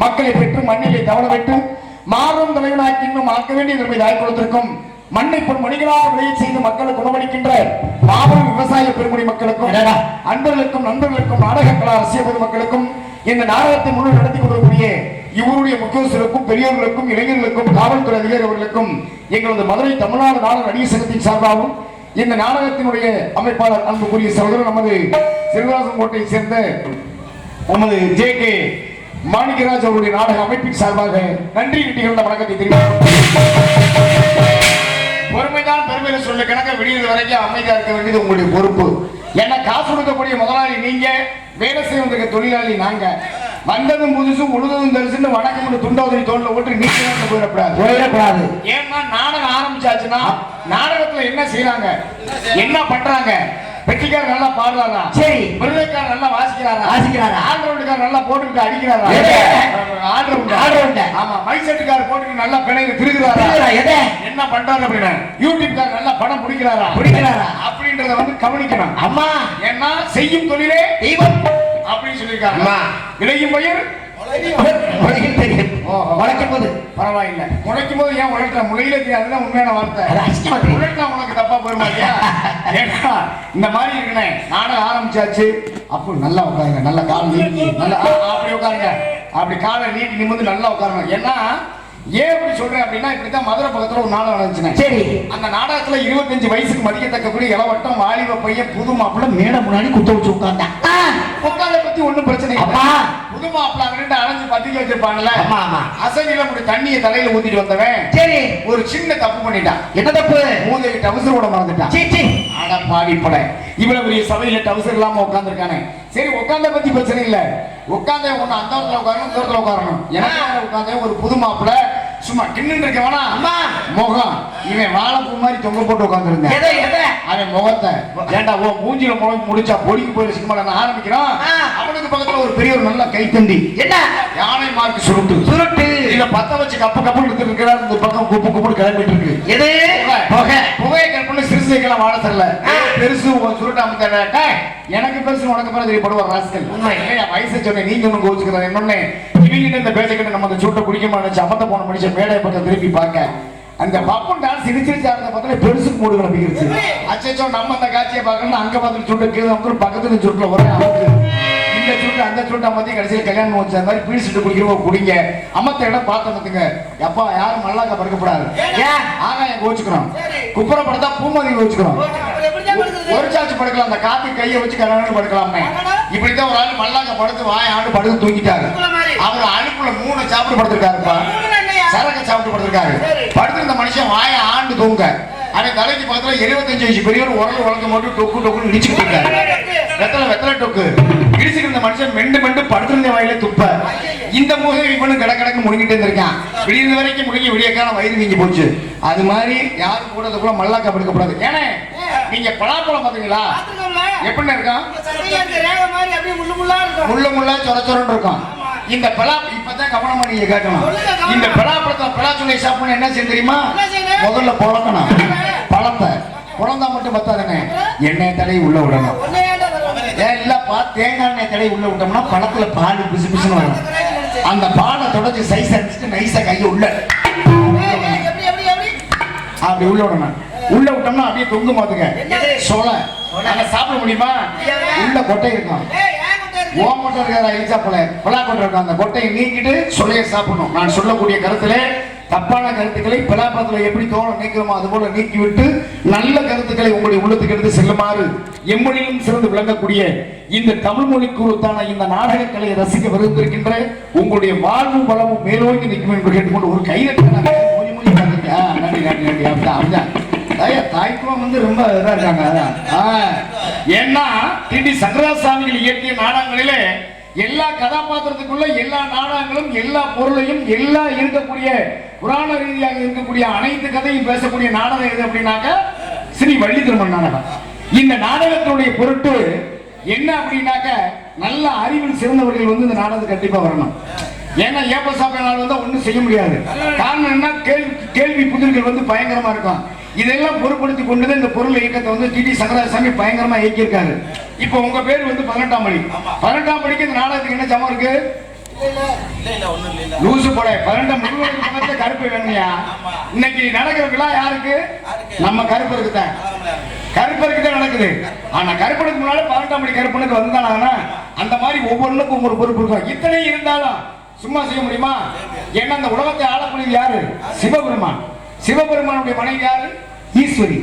மக்களை பெற்று மண்ணிலே தவள விட்டு மாறும் தலைவனாக்கி இன்னும் ஆக்க வேண்டிய நிலைமை தாய் கொடுத்திருக்கும் மண்ணை பொன் மணிகளாக விளைய செய்து மக்களுக்கு உணவளிக்கின்ற மாபெரும் விவசாய பெருமுடி மக்களுக்கும் அன்பர்களுக்கும் நண்பர்களுக்கும் நாடக கலா ரசிக பொதுமக்களுக்கும் இந்த நாடகத்தை முழு நடத்தி கொண்டிருக்கூடிய இவருடைய முக்கியஸ்தருக்கும் பெரியவர்களுக்கும் இளைஞர்களுக்கும் காவல்துறை அதிகாரிகளுக்கும் எங்களது மதுரை தமிழ்நாடு நாடக நடிகர் சங்கத்தின் சார்பாகவும் இந்த நாடகத்தினுடைய அமைப்பாளர் அன்புக்குரிய சகோதரர் நமது சிறுவாசம் கோட்டையை சேர்ந்த நமது ஜே.கே. மாணிக்கராஜ் அவருடைய நாடக அமைப்பின் சார்பாக நன்றி நிகழ்ந்த வணக்கத்தை தெரிவித்துக் பொறுமைதான் பெருமையில சொல்ல கணக்க விடியது வரைக்கும் அமைதியா இருக்க வேண்டியது உங்களுடைய பொறுப்பு. ஏன்னா காசு கொடுக்கக்கூடிய முதலாளி நீங்க, வேலை செய்வதற்கு தொழிலாளி நாங்க. வந்ததும் புதுசும் உழுதும் தரிசுன்னு வணக்கம் துண்டாவதி தோல்ல ஓட்டு நீங்க போயிடக்கூடாது. ஏன்னா நாடகம் ஆரம்பிச்சாச்சுன்னா நாடகத்துல என்ன செய்யறாங்க, என்ன பண்றாங்க? வெற்றிக்காரர் நல்லா பாடுறாரா, சரி, மிருதக்காரர் நல்லா வாசிக்கிறாரா, ஆல்ரவுண்டுக்காரர் நல்லா போட்டுக்கிட்டு அடிக்கிறாரா, ஆல்ரவுண்ட், ஆமா, மைசெட்டுக்காரர் போட்டுக்கிட்டு நல்லா பிணைந்து திருகிறாரா, என்ன பண்றாரு அப்படின்னா யூடியூப்காரர் நல்லா படம் பிடிக்கிறாரா அப்படின்றத வந்து கவனிக்கணும். அம்மா ஏன்னா செய்யும் தொழிலே தெய்வம் அப்படின்னு சொல்லியிருக்காங்க. விளையும் பயிர் வளர்க்கும் போது பரவாயில்லை, முளைக்கும் போது ஏன் உழைக்கிற முளையில தெரியாதுன்னா உண்மையான வார்த்தை. உழைச்சா உனக்கு தப்பா போயிருமாட்டியா? ஏன்னா இந்த மாதிரி இருக்கனே நாடகம் ஆரம்பிச்சாச்சு. அப்போ நல்லா உட்காருங்க, நல்லா கால் நீட்டி நல்லா அப்படி உட்காருங்க, அப்படி காலை நீட்டி நிமிர்ந்து நல்லா உட்காருங்க. ஏன்னா ஏன் அப்படி சொல்றேன் அப்படின்னா இப்படித்தான் மதுரை பக்கத்துல ஒரு நாடகம் நடந்துச்சுங்க. சரி, அந்த நாடகத்துல 25 வயசுக்கு மதிக்கத்தக்கக்கூடிய இளவட்டம் வாலிப பையன் புது மாப்பிள்ள மேட முன்னாடி குத்த வச்சு உட்கார்ந்தான். உட்கார்ந்த பத்தி ஒண்ணும் பிரச்சனை இல்லை. புது மாப்பிள்ள ரெண்டு அலைஞ்சு பத்திரிக்கை வச்சிருப்பாங்கல்ல, அசையில அப்படி தண்ணியை தலையில ஊத்திட்டு வந்தவன் சரி ஒரு சின்ன தப்பு பண்ணிட்டான். என்ன தப்பு? மூதையை டவுசர் கூட மறந்துட்டான். ஆனா பாடி பட இவ்வளவு பெரிய சபையில டவுசர் இல்லாம உட்கார்ந்துருக்கானே. சரி, உட்கார்ந்த பத்தி பிரச்சனை இல்ல, உட்கார்ந்தே ஒண்ணு அந்த இடத்துல உட்காரணும், இந்த இடத்துல உட்காரணும். எனக்கு உட்கார்ந்தே ஒரு புது மாப்பிள்ள சும்மா கிண்ணு இருக்க வேணா முகம் இவன் வாழைப்பூ மாதிரி தொங்க போட்டு உட்கார்ந்துருந்தேன். அவன் முகத்தை ஏண்டா ஓ மூஞ்சில முடிச்சா பொடிக்கு போய் சினிமால ஆரம்பிக்கிறான். அவனுக்கு பக்கத்துல ஒரு பெரிய ஒரு நல்ல கைத்தண்டி, என்ன யானை மார்க்கு சுருட்டு இத பத்த வச்சு கப்பு கப்பு இருக்கிறார். இந்த பக்கம் குப்பு குப்பு கிளம்பிட்டு இருக்கு. எது புகையை கற்பனை சிறுசைக்கெல்லாம் வாழ தெரியல, பெருசு சுருட்டாம எனக்கு பெருசு உனக்கு பிறகு தெரியப்படுவார் ராஸ்கல். வயசை சொன்னேன், நீங்க ஒண்ணு கோச்சுக்கிறேன். என்னொன்னு இவங்கிட்ட இந்த பேச்சை கிட்ட நம்ம சூட்டை குடிக்க நினைச்சு அமத்த போன மனுஷன் மேடை பக்கம் திருப்பி பார்க்க அந்த பப்பன் டான்ஸ் சிரிச்சிருச்சு. அந்த பக்கத்துல பெருசுக்கு மூடு கிளம்பிடுச்சு. அச்சோ நம்ம அந்த காட்சியை பார்க்கணும், அங்க பார்த்துட்டு சுட்டு கீழே பக்கத்துல சுட்டுல ஒரே அமத்து, இந்த சுட்டு அந்த சுட்டை மத்தி கடைசியில் கல்யாணம் வச்ச மாதிரி பீடிச்சுட்டு குடிக்கிறவங்க குடிங்க. அமத்த இடம் பார்த்ததுங்க எப்பா யாரும் மல்லாக்க படுக்கப்படாது. ஆகாயம் கோச்சுக்கிறோம், குப்புற படுத்தா பூமதி கோச்சுக்கிறோம், ஒரு சாச்சு படுக்கலாம், அந்த காத்து கையை வச்சு கல்யாணம் படுக்கலாமே. இப்படித்தான் ஒரு ஆள் மல்லாக்க படுத்து வாய ஆண்டு படுத்து தூங்கிட்டாரு. அவர் அடுப்புல 3 சாப்பிட்டு படுத்திருக்காருப்பா, சரக்க சாப்பிட்டு படுத்திருக்காரு. படுத்திருந்த மனுஷன் வாய ஆண்டு தூங்க அவன் தலைக்கு பக்கத்துல 75 வயசு பெரியவர் உரல் உலகம் போட்டு டொக்கு டொக்குன்னு இடிச்சுக்கிட்டு இருக்காரு. வெத்தலை டொக்கு இடிச்சுக்கிட்டு இருந்த மனுஷன் மெண்டு படுத்திருந்த வாயில துப்ப இந்த மூகை இவனு கிடக்கு முடிக்கிட்டு இருந்திருக்கான். விடிய வரைக்கும் முடிஞ்சு விடியக்கான வயிறு நீங்கி போச்சு. அது மாதிரி யாரும் கூட கூட மல்லாக்க படுக்கப்படாது. ஏன்னா நீங்க பலாப்பழம் பாத்தீங்களா எப்படி இருக்கான், முள்ள முள்ளா சொரச்சொரன்னு இருக்கும். இந்த பலா இப்பதான் கவனமா நீங்க கேட்கணும். இந்த பலாப்பழத்தை பலாச்சுளை சாப்பிடணும் என்ன செய்ய தெரியுமா? முதல்ல பொழக்கணும். பழத்தை குழந்தா மட்டும் பத்தாதுங்க, எண்ணெய் தடவை உள்ள விடணும். ஏன் இல்லப்பா தேங்காய் எண்ணெய் தடவை உள்ள விட்டோம்னா பழத்துல பால் பிசு பிசுன்னு வரும். அந்த பாலை தொடச்சி சைஸ் அடிச்சுட்டு நைஸா கையை உள்ள அப்படி உள்ள விடணும். உள்ள விட்டோம்னா அப்படியே தொங்கு மாத்துங்க சோள சாப்பிட முடியுமா? உள்ள கொட்டை இருக்கும், ஓமட்டம் இருக்கிற இலிச்சா போல பலா கொட்டை இருக்கும். அந்த கொட்டையை நீக்கிட்டு சொல்லைய சாப்பிடணும். நான் சொல்லக்கூடிய கருத்துல தப்பான கருத்துக்களை பலாப்பழத்துல எப்படி தோலம் நீக்கிறோமோ அது போல நீக்கி விட்டு நல்ல கருத்துக்களை உங்களுடைய உள்ளத்துக்கு எடுத்து செல்லுமாறு எம்மொழியிலும் சிறந்து விளங்கக்கூடிய இந்த தமிழ் மொழிக்கு உருத்தான இந்த நாடக கலையை ரசிக்க விருந்திருக்கின்ற உங்களுடைய வாழ்வு வளமும் மேலோங்கி நிற்கும் என்று கேட்டுக்கொண்டு ஒரு கைதட்டு நன்றி நன்றி நன்றி. அப்படிதான் தாய்க்குளம் வந்து ரொம்ப இதா இருக்காங்க. ஏன்னா டி சங்கராசாமிகள் இயற்றிய நாடகங்களிலே எல்லா கதாபாத்திரத்துக்குள்ள எல்லா நாடகங்களும் எல்லா பொருளையும் எல்லா இருக்கக்கூடிய புராண ரீதியாக இருக்கக்கூடிய அனைத்து கதையும் பேசக்கூடிய நாடகம் எது அப்படின்னாக்க ஸ்ரீ வள்ளி திருமண நாடகம். இந்த நாடகத்தினுடைய பொருட்டு என்ன அப்படின்னாக்க நல்ல அறிவில் சிறந்தவர்கள் வந்து இந்த நாடகத்துக்கு கண்டிப்பா வரணும். ஏன்னா ஏப்ப சாப்பிட நாள் வந்து ஒன்றும் செய்ய முடியாது. காரணம் என்ன, கேள்வி புதிர்கள் வந்து பயங்கரமா இருக்கும். இதெல்லாம் பொருட்படுத்தி கொண்டுதான் இந்த பொருள் இயக்கத்தை வந்து டி சங்கராசாமி பயங்கரமா இயக்கியிருக்காரு. இப்போ உங்க பேர் வந்து 18ஆம் படி. 18ஆம் படிக்கு இந்த நாடகத்துக்கு என்ன ஜாமான் இருக்கு? லூசு போட 12 முருகனுக்கு பக்கத்துல கருப்பு வேணும்யா. இன்னைக்கு நடக்கிற விழா யாருக்கு? நம்ம கருப்பருக்கு தான். கருப்பருக்கு தான் நடக்குது. ஆனா கருப்பனுக்கு முன்னால 12ஆம் படி கருப்பனுக்கு வந்தானா அந்த மாதிரி ஒவ்வொன்றுக்கும் ஒவ்வொரு பொறுப்பு இருக்கும். இத்தனை இருந்தாலும் சும்மா செய்ய முடியுமா? ஏன்னா அந்த உலகத்தை ஆளக்கூடியது யாரு? சிவபெருமான். சிவபெருமானுடைய மனைவி யாரு? ஈஸ்வரி.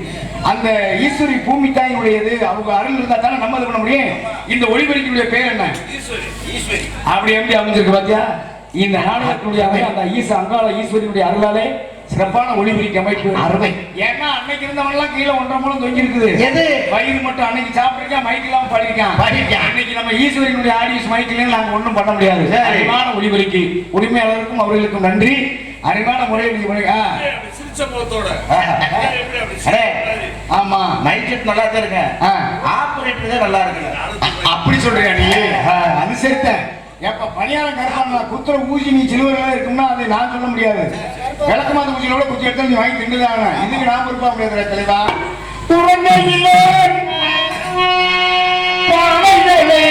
அந்த ஈஸ்வரி பூமி தாயினுடையது. அவங்க அருள் இருந்தா தானே நம்ம இது பண்ண முடியும். இந்த ஒளிபெருக்கினுடைய பேர் என்ன? அப்படி எப்படி அமைஞ்சிருக்கு பாத்தியா? இந்த நாடகத்தினுடைய அந்த அங்காள ஈஸ்வரியுடைய அருளாலே சிறப்பான ஒளிபெருக்கி அமைப்பு அருமை. ஏன்னா அன்னைக்கு இருந்தவன் எல்லாம் கீழே 1.5 மூலம் தொங்கி இருக்குது. எது வயிறு மட்டும் அன்னைக்கு சாப்பிட்டிருக்கான், மைக் எல்லாம் பாடிருக்கான். அன்னைக்கு நம்ம ஈஸ்வரியினுடைய ஆடியன்ஸ் மைக்கில நாங்க ஒண்ணும் பண்ண முடியாது. அறிவான ஒளிபெருக்கி உரிமையாளருக்கும் அவர்களுக்கும் நன்றி. அறிவான முறையில் ஆமா மைக் நல்லா தான் இருக்கு. ஆபரேட்டர் நல்லா இருக்கு. அப்படி சொல்றியா நீ? அது சரித்த. எப்ப பணியாரம் கருப்பான குத்துற ஊசி நீ சிலுவர்களா இருக்கும்னா அதை நான் சொல்ல முடியாது. விளக்கமாத ஊசியோட குச்சி எடுத்து நீ வாங்கி திண்டுதாங்க. இதுக்கு நான் பொறுப்பா முடியாது தலைவா. உறங்கையிலே பறவைகளை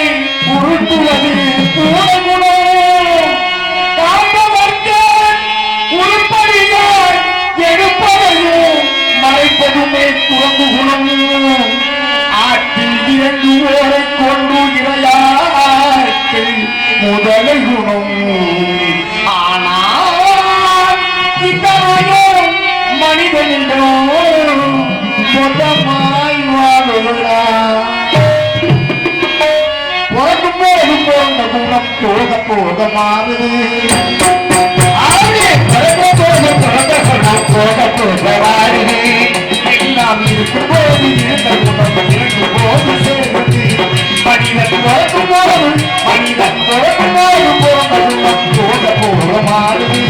உருட்டுவது கூடமுனோ காப்பவர்க்கு உருப்படிகள் எடுப்பதையும் மறைப்பதுமே துறந்து குணம். ஆற்றில் 2 ஓரை கொண்டு இறையாற்றில் முதலை குணம். ஆனால் இத்தனையும் மனிதன் என்றும் சொந்தமாய் வாழுகிறார். பிறக்கும் போது போன்ற குணம் போக போக மாறுது. போக போக மாறுது. எல்லாம் இருக்கும் போது இருந்த குணம் இருக்கும் போது சேர்ந்து மனிதன் பிறக்கும் போது மனிதன் பிறக்கும் போது போக போக போக மாறுது.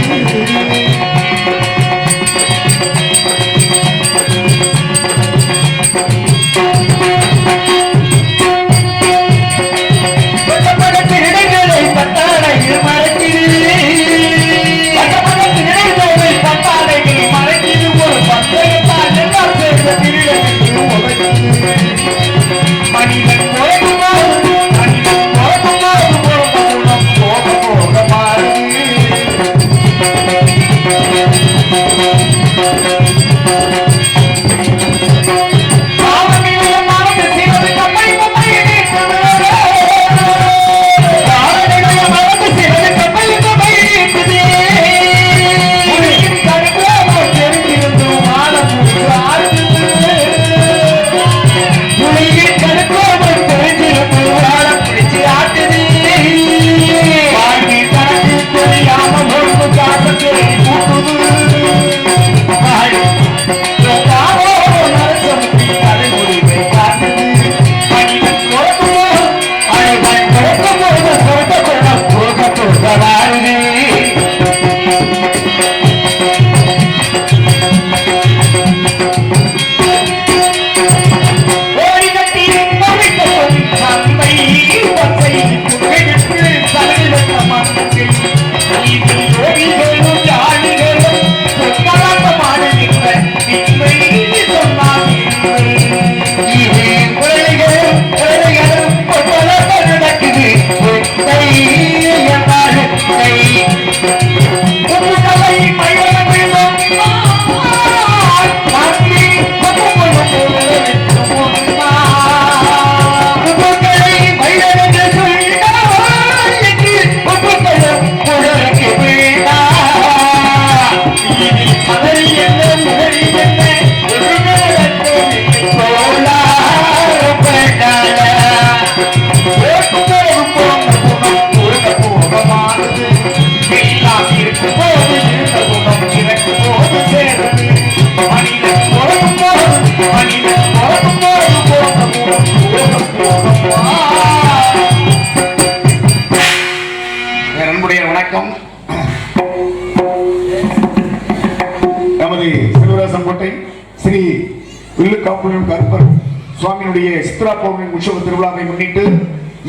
சுவாமியுடைய சித்ரா பௌர்ணமி உற்சவ திருவிழாவை முன்னிட்டு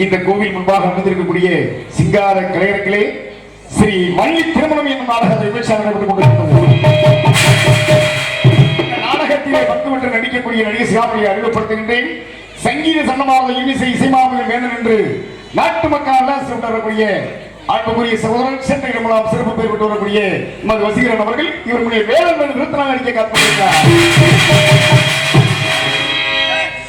இந்த கோவில் முன்பாக அமர்ந்திருக்கக்கூடிய சிங்கார கலைஞர்களே ஸ்ரீ வள்ளி திருமணம் என்னும் நாடகத்தை விமர்சனம் நடைபெற்றுக் கொண்டிருக்கிறது. நாடகத்திலே பங்குபெற்று நடிக்கக்கூடிய நடிகை சிகாமணியை அறிமுகப்படுத்துகின்றேன். சங்கீத சன்னமாக இன்னிசை இசைமாமல் வேணும் என்று நாட்டு மக்கள் வரக்கூடிய அன்புக்குரிய சகோதரன் சென்ற இடமெல்லாம் சிறப்பு பெயர் பெற்று வரக்கூடிய நமது வசீகரன் அவர்கள் இவருடைய வேதம் விருத்தனாக அடிக்க காத்துள்ளார்.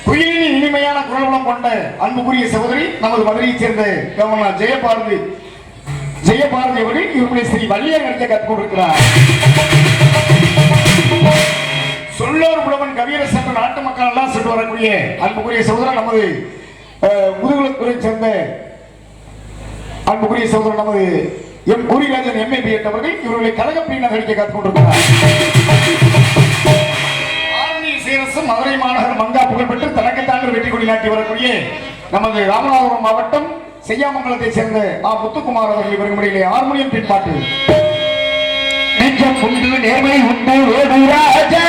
குயிலின் இனிமையான குரல்வளம் கொண்ட அன்புக்குரிய சகோதரி நமது மதுரையைச் சேர்ந்த கவர்னர் ஜெயபாரதி அவர்கள் இவருடைய ஸ்ரீ வள்ளியார் நடிக்க கற்றுக்கொண்டிருக்கிறார். சொல்லோர் புலவன் கவியரசு என்ற நாட்டு மக்கள் எல்லாம் சென்று வரக்கூடிய அன்புக்குரிய சகோதரன் நமது முதுகுலத்துறை சேர்ந்த அன்புக்குரிய சகோதரன் நமது எம் பூரிராஜன் எம்ஏபி அவர்கள் இவர்களை கழகப்பிரியினர் நடிக்க கற்றுக்கொண்டிருக்கிறார். மதுரை மாநகர் மங்கா புகழ்பெற்று தனக்குத்தாண்டு வெற்றி கொடி நாட்டி வரக்கூடிய நமது ராமநாதபுரம் மாவட்டம் செய்யாமங்கலத்தை சேர்ந்த முத்துக்குமார் அவர்கள் இவர்கள் முறையிலே ஹார்மோனியம் பின்பாட்டு நெஞ்சம் உண்டு நேர்மை உண்டு ஓடு ராஜா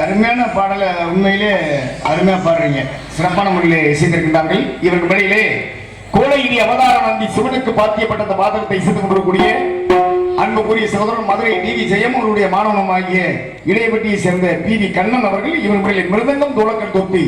அருமையான பாடலை உண்மையிலே அருமையா பாடுறீங்க, சிறப்பான முறையிலே இசைத்திருக்கின்றார்கள். இவருக்கு முறையிலே கோலகிரி அவதாரம் நந்தி சிவனுக்கு பாத்தியப்பட்ட அந்த பாதகத்தை இசைத்துக் கொண்டிருக்கக்கூடிய அன்புக்குரிய சகோதரன் மதுரை டிவி ஜெயமூருடைய மாணவனமாகிய இளையபட்டியை சேர்ந்த பி.வி. கண்ணன் அவர்கள் இவர் முறையில் மிருதங்கம் தோளக்கல் தொப்பி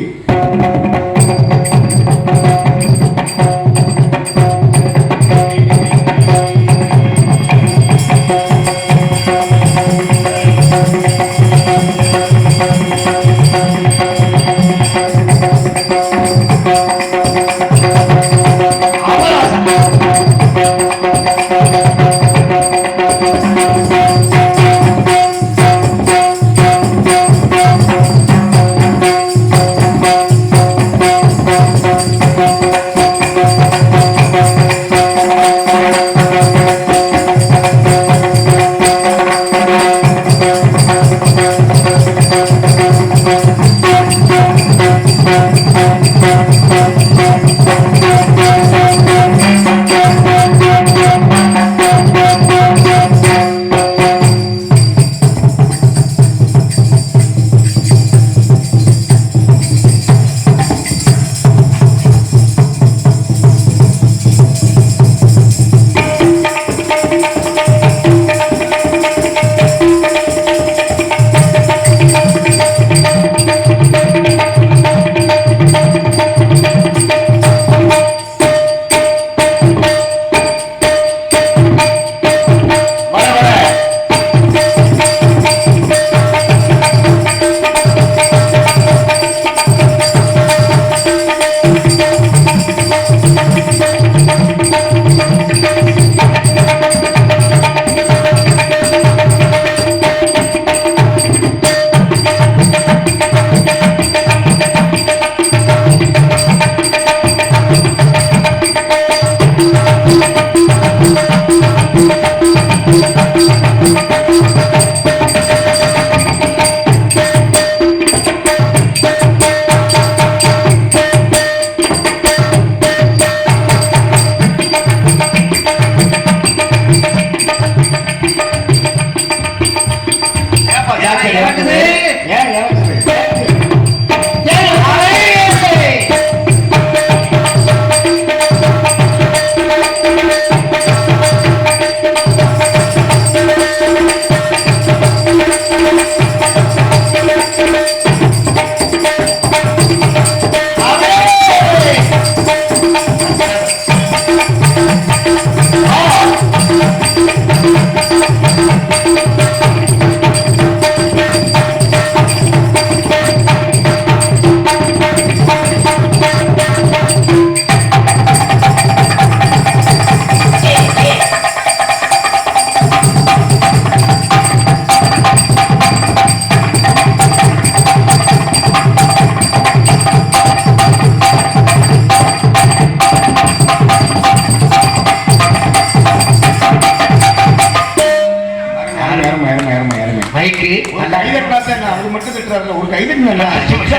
இருக்கு. அது மட்டும் திட்டுறாரு. ஒரு கைதட்டி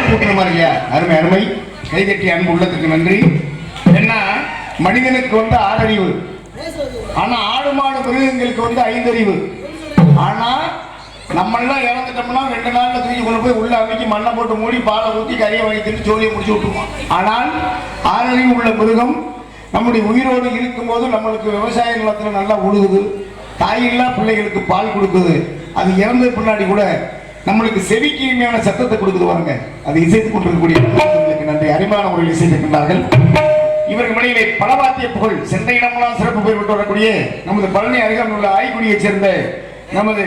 கூட்டுற மாதிரி இல்லையா? அருமை அருமை. கைதட்டி அன்பு உள்ளத்துக்கு நன்றி. என்ன மனிதனுக்கு வந்து 6 அறிவு, ஆனா ஆடு மாடு மிருகங்களுக்கு வந்து 5 அறிவு. ஆனா நம்மளாம் இறந்துட்டோம்னா 2 நாள்ல தூக்கி கொண்டு போய் உள்ள அமைக்கி மண்ணை போட்டு மூடி பாலை ஊற்றி கறியை வாங்கி தின்னு ஜோலியை முடிச்சு விட்டுருவோம். ஆனால் 6 அறிவு உள்ள மிருகம் நம்முடைய உயிரோடு இருக்கும்போது நம்மளுக்கு விவசாய நிலத்துல நல்லா உழுகுது, தாயில்லா பிள்ளைகளுக்கு பால் கொடுக்குது. அது இறந்த பின்னாடி கூட நம்மளுக்கு செவிக்கு இனிமையான சத்தத்தை கொடுக்குது பாருங்க. அது இசைத்துக் கொண்டிருக்கக்கூடிய நன்றி. அருமையான முறையில் இசைத்திருக்கின்றார்கள். இவர்கள் மனையிலே பலவாத்திய புகழ் சென்ற இடமெல்லாம் சிறப்பு பெயர் விட்டு வரக்கூடிய நமது பழனி அருகாமையில் உள்ள ஆய்குடியைச் சேர்ந்த நமது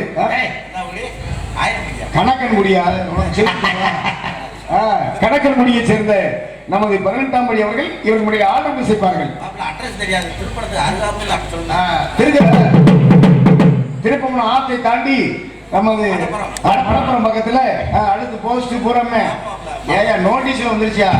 கணக்கன்குடியைச் சேர்ந்த நமது 18ஆம் படி அவர்கள் இவர்களுடைய ஆட்டம் இசைப்பார்கள். திருப்பமணம் ஆத்தை தாண்டி நமது மணப்புறம் பக்கத்துல அடுத்து போஸ்ட் பூராமே ஏயா நோட்டீஸ்ல வந்துருச்சா?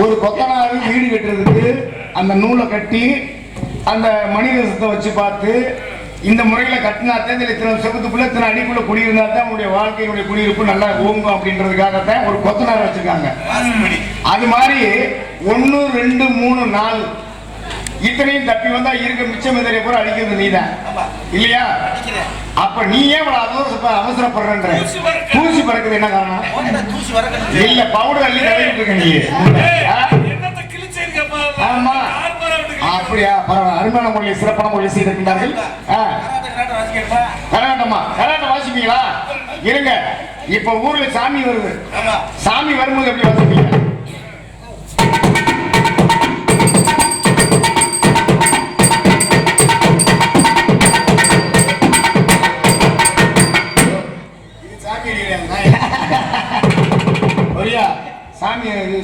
ஒரு கொத்தனாரு வீடு கட்டுறதுக்கு அந்த நூலை கட்டி அந்த மணிரசத்தை வச்சு பார்த்து இந்த முறையில கட்டினாத்தான் இத்தனை செவத்துக்குள்ள இத்தனை அடிக்குள்ள குடியிருந்தா தான் உங்களுடைய வாழ்க்கையினுடைய குடியிருப்பு நல்லா ஓங்கும் அப்படின்றதுக்காகத்தான் ஒரு கொத்தனார் வச்சிருக்காங்க. அது மாதிரி 1 2 3 4 இத்தனையும் தப்பி வந்தா இருக்க மிச்சம் எதிரே கூட அடிக்கிறது நீதான் இல்லையா? அப்ப நீ ஏன் அவசரப்படுறன்ற? தூசி பறக்குது என்ன காரணம்? இல்ல பவுடர் அள்ளி தடவிட்டு இருக்க நீ. ஆமா அப்படியா? பரவாயில்ல. அருமையான முறையில் சிறப்பான முறையில் செய்திருக்கின்றார்கள். கராட்டம் வாசிப்பீங்களா? இருங்க, இப்ப ஊர்ல சாமி வருது. சாமி வரும்போது எப்படி வாசிப்பீங்க?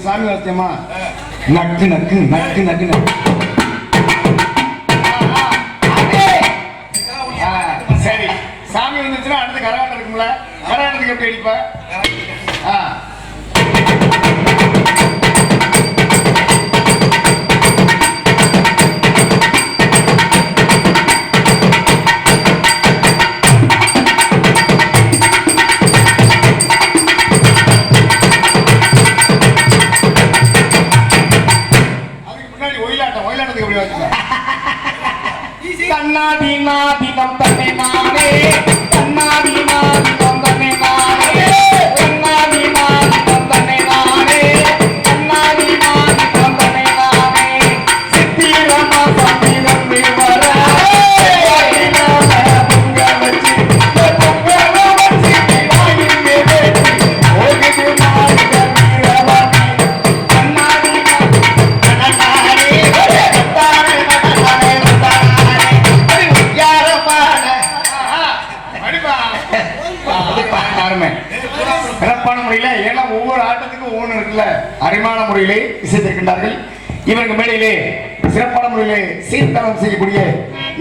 சாமி வாசியமா? நக்கு நக்கு நக்கு நக்கு நக்கு. சரி, சாமி வந்துச்சுன்னா அடுத்து கரகாட்டம் இருக்கும்ல, கரகாட்டத்துக்கு எப்படி அடிப்ப? கண்ணாடி நாடி நம் தன்னை நானே, கண்ணாடி நாடி நம் தன்னை நானே, கண்ணாடி நாடி நம் தன்னை நானே, கண்ணாடி நாடி நம் தன்னை நானே. சித்திரமா சந்திரமே வர பொங்க வச்சு சிறப்பான முறையில், ஏன்னா ஒவ்வொரு ஆட்டத்துக்கும் ஒவ்வொன்று இருக்குல்ல, அருமையான முறையிலே இசைத்திருக்கின்றார்கள். இவருக்கு மேடையிலே சிறப்பான முறையிலே சீர்தரம் செய்யக்கூடிய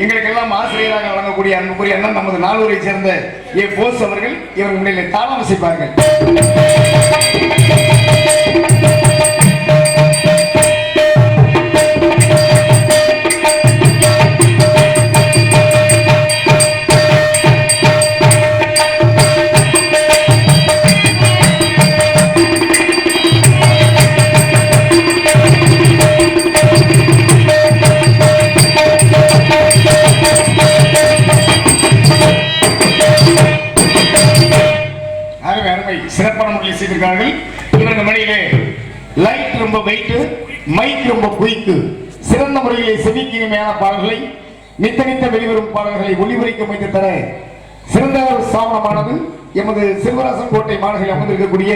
எங்களுக்கெல்லாம் ஆசிரியராக வழங்கக்கூடிய அன்புக்குரிய அண்ணன் நமது நாளூரை சேர்ந்த ஏ போஸ் அவர்கள் இவருக்கு மேடையிலே தாளம் இசைப்பார்கள். சிறப்பான முறையில் செய்திருக்கிறார்கள். இவர்கள் மடியிலே லைட் ரொம்ப வெயிட், மைக் ரொம்ப குயிக், சிறந்த முறையிலே செவிக்கு இனிமையான பாடல்களை நித்த வெளிவரும் பாடல்களை ஒளிபரிக்க முயற்சி தர சிறந்த ஒரு சாதனமானது எமது சிறுவராசன் கோட்டை மாநகரில் அமர்ந்திருக்கக்கூடிய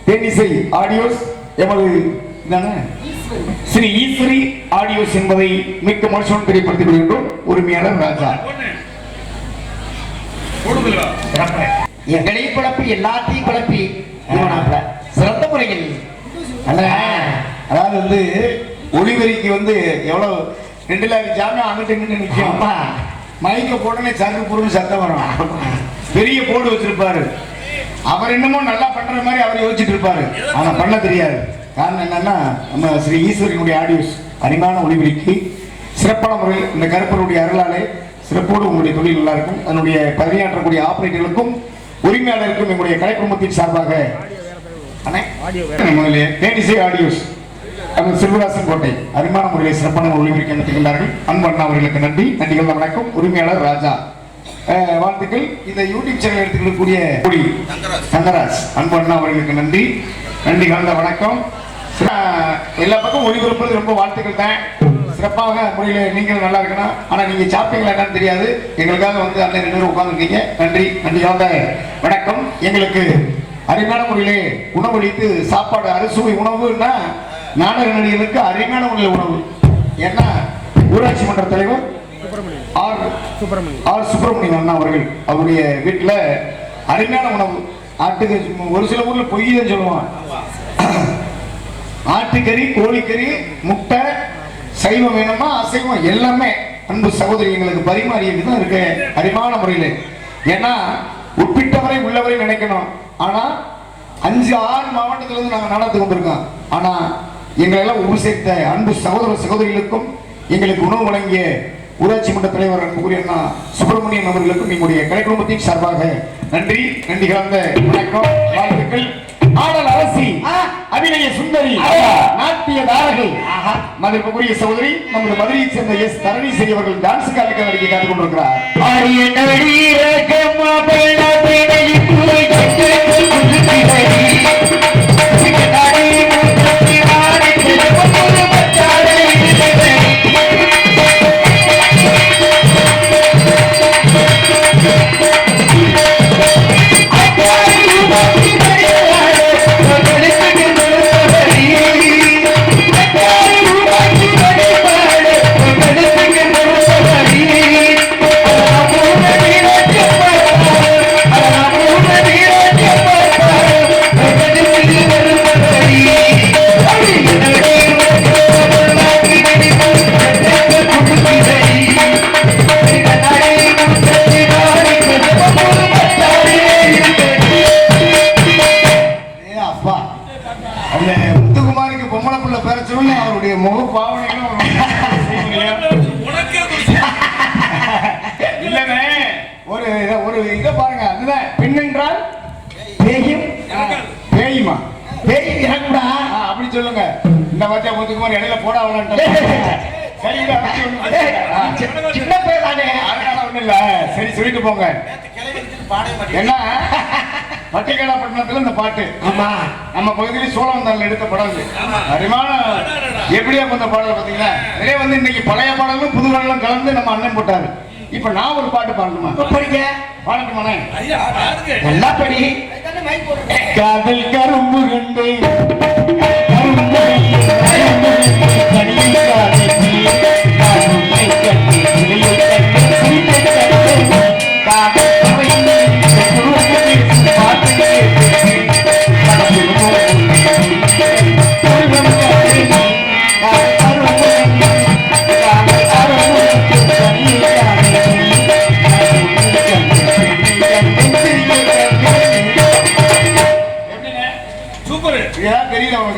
தேனிசை ஆடியோஸ் எமது ஸ்ரீ ஈஸ்வரி ஆடியோஸ் என்பதை மிக்க மனுஷன் தெரியப்படுத்திக் கொள்கின்றோம். உரிமையாளர் ராஜா எங்களையும் குழப்பி எல்லாத்தையும் குழப்பி சிறந்த முறையில் அதாவது வந்து ஒளிவரிக்கு வந்து எவ்வளவு 2 லாரி ஜாமியா அங்கிட்டு நிற்கும். மைக்க போடனே சங்கு புருன்னு சத்தம் வரும். பெரிய போர்டு வச்சிருப்பாரு. அவர் என்னமோ நல்லா பண்ற மாதிரி அவர் யோசிச்சுட்டு இருப்பாரு. ஆனா பண்ண தெரியாது. காரணம் என்னன்னா நம்ம ஸ்ரீ ஈஸ்வரனுடைய ஆடியோஸ் அருமையான ஒளிவரிக்கு சிறப்பான முறையில் இந்த கருப்பருடைய அருளாலே சிறப்போடு உங்களுடைய தொழில் நல்லா இருக்கும். அதனுடைய பணியாற்றக்கூடிய ஆபரேட்டர்களுக்கும் உரிமையாளருக்கும் எங்களுடைய கலை குடும்பத்தின் சார்பாக தேனிசை ஆடியோஸ் சிறுவராசன் கோட்டை அருமையான முறையில் சிறப்பான ஒளிபரப்பு நடத்துகின்றார்கள். அன்பு அண்ணா அவர்களுக்கு நன்றி. நன்றிகள் வணக்கம். உரிமையாளர் ராஜா வாழ்த்துக்கள். இந்த யூடியூப் சேனல் எடுத்துக்கக்கூடிய தங்கராஜ் அன்பு அண்ணா அவர்களுக்கு நன்றி. நன்றி கலந்த வணக்கம். எல்லா பக்கம் ஒளிபரப்புறது ரொம்ப வாழ்த்துக்கள் தான். சிறப்பாக முறையில் நீங்கள் நல்லா இருக்கணும். ஆனால் நீங்கள் சாப்பிட்டீங்களா என்னன்னு தெரியாது. எங்களுக்காக வந்து அண்ணன் 2 பேரும் உட்காந்துருக்கீங்க. நன்றி நன்றி கலந்த வணக்கம். எங்களுக்கு அருமையான முறையிலே உணவளித்து சாப்பாடு அறுசுவை உணவுன்னா நாடக நடிகர்களுக்கு அருமையான முறையில் உணவு. ஏன்னா ஊராட்சி மன்ற தலைவர் ஆர் சுப்பிரமணியன் அண்ணா அவர்கள் அவருடைய வீட்டில் அருமையான உணவு. ஆட்டுக்கு ஒரு சில ஊர்ல பொய்தான் சொல்லுவான். ஆட்டுக்கறி, கோழிக்கறி, முட்டை, சைவம் வேணுமா அசைவம் எல்லாமே அன்பு சகோதரி எங்களுக்கு பரிமாறியது தான் இருக்கு அருமையான முறையில். ஏன்னா உட்பிட்டவரை உள்ளவரை நினைக்கணும். ஆனா 5-6 மாவட்டத்துல இருந்து நாங்கள் நடந்து கொண்டிருக்கோம். ஆனா எங்களெல்லாம் உபசரித்த அன்பு சகோதர சகோதரிகளுக்கும் எங்களுக்கு உணவு வழங்கிய ஊராட்சி மன்ற தலைவர் அன்புக்குரிய அண்ணா சுப்பிரமணியன் அவர்களுக்கும் எங்களுடைய கலை குடும்பத்தின் சார்பாக நன்றி நன்றி கலந்த வணக்கம் வாழ்த்துக்கள். ஆடல் அரசி, அபிநய சுந்தரி, நாட்டிய தாரகை மதிப்புக்குரிய சகோதரி நமது மதுரையை சேர்ந்த எஸ் தரணீஸ்வரி அவர்கள் டான்ஸ் காலிக்க நடிக்க காத்துக் கொண்டிருக்கிறார். முத்துக்குமாருக்கு பொம்மளை புள்ள பேரச்சலும் அவருடைய முக பாவனைகளும் இல்லவே ஒரு இதை பாருங்க. அதுதான் பெண் என்றால் பேயும் பேயுமா பேய் இறக்குடா அப்படி சொல்லுங்க. இந்த வார்த்தையா முத்துக்குமார் இடையில போட சின்ன பேர் தானே அதனால ஒண்ணு இல்ல. சரி சொல்லிட்டு போங்க. என்ன பட்டிக்காடா பட்டணத்துல இந்த பாட்டு நம்ம பகுதியில் சோழவந்தாள் எடுத்த படம் அருமான எப்படியா இந்த பாடல் பாத்தீங்கன்னா நிறைய வந்து இன்னைக்கு பழைய பாடலும் புது பாடலும் கலந்து நம்ம அண்ணன் போட்டாரு. இப்ப நான் ஒரு பாட்டு பாடணுமா? பாடட்டுமானே? நல்லா படி. காதல் கரும்பு ரெண்டு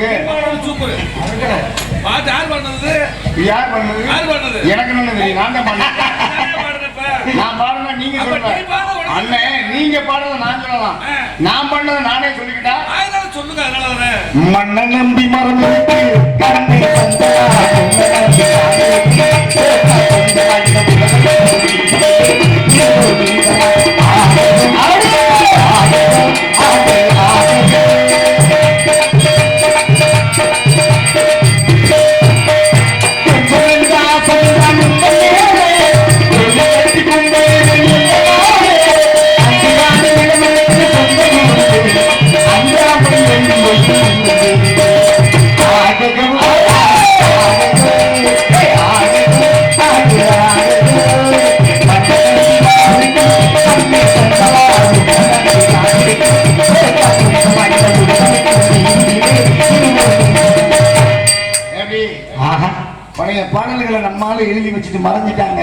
உனக்கு? சூப்பர். பாட்டு யார் பண்ணது? யார் பண்ணது? யார் பண்ணது? எனக்கு என்ன தெரியும்? நான் தான் பண்ணேன். நான் பாடுனா நீங்க சொல்லலாம். அண்ணே நீங்க பாடுறத நான் சொல்லலாம். நான் பண்ணதை நானே சொல்லிக்கிட்டா சொல்லுங்க. அதனால மண்ண நம்பி மரம் கண்ணை பழைய பாடல்களை நம்மால எழுதி வச்சுட்டு மறந்துட்டாங்க.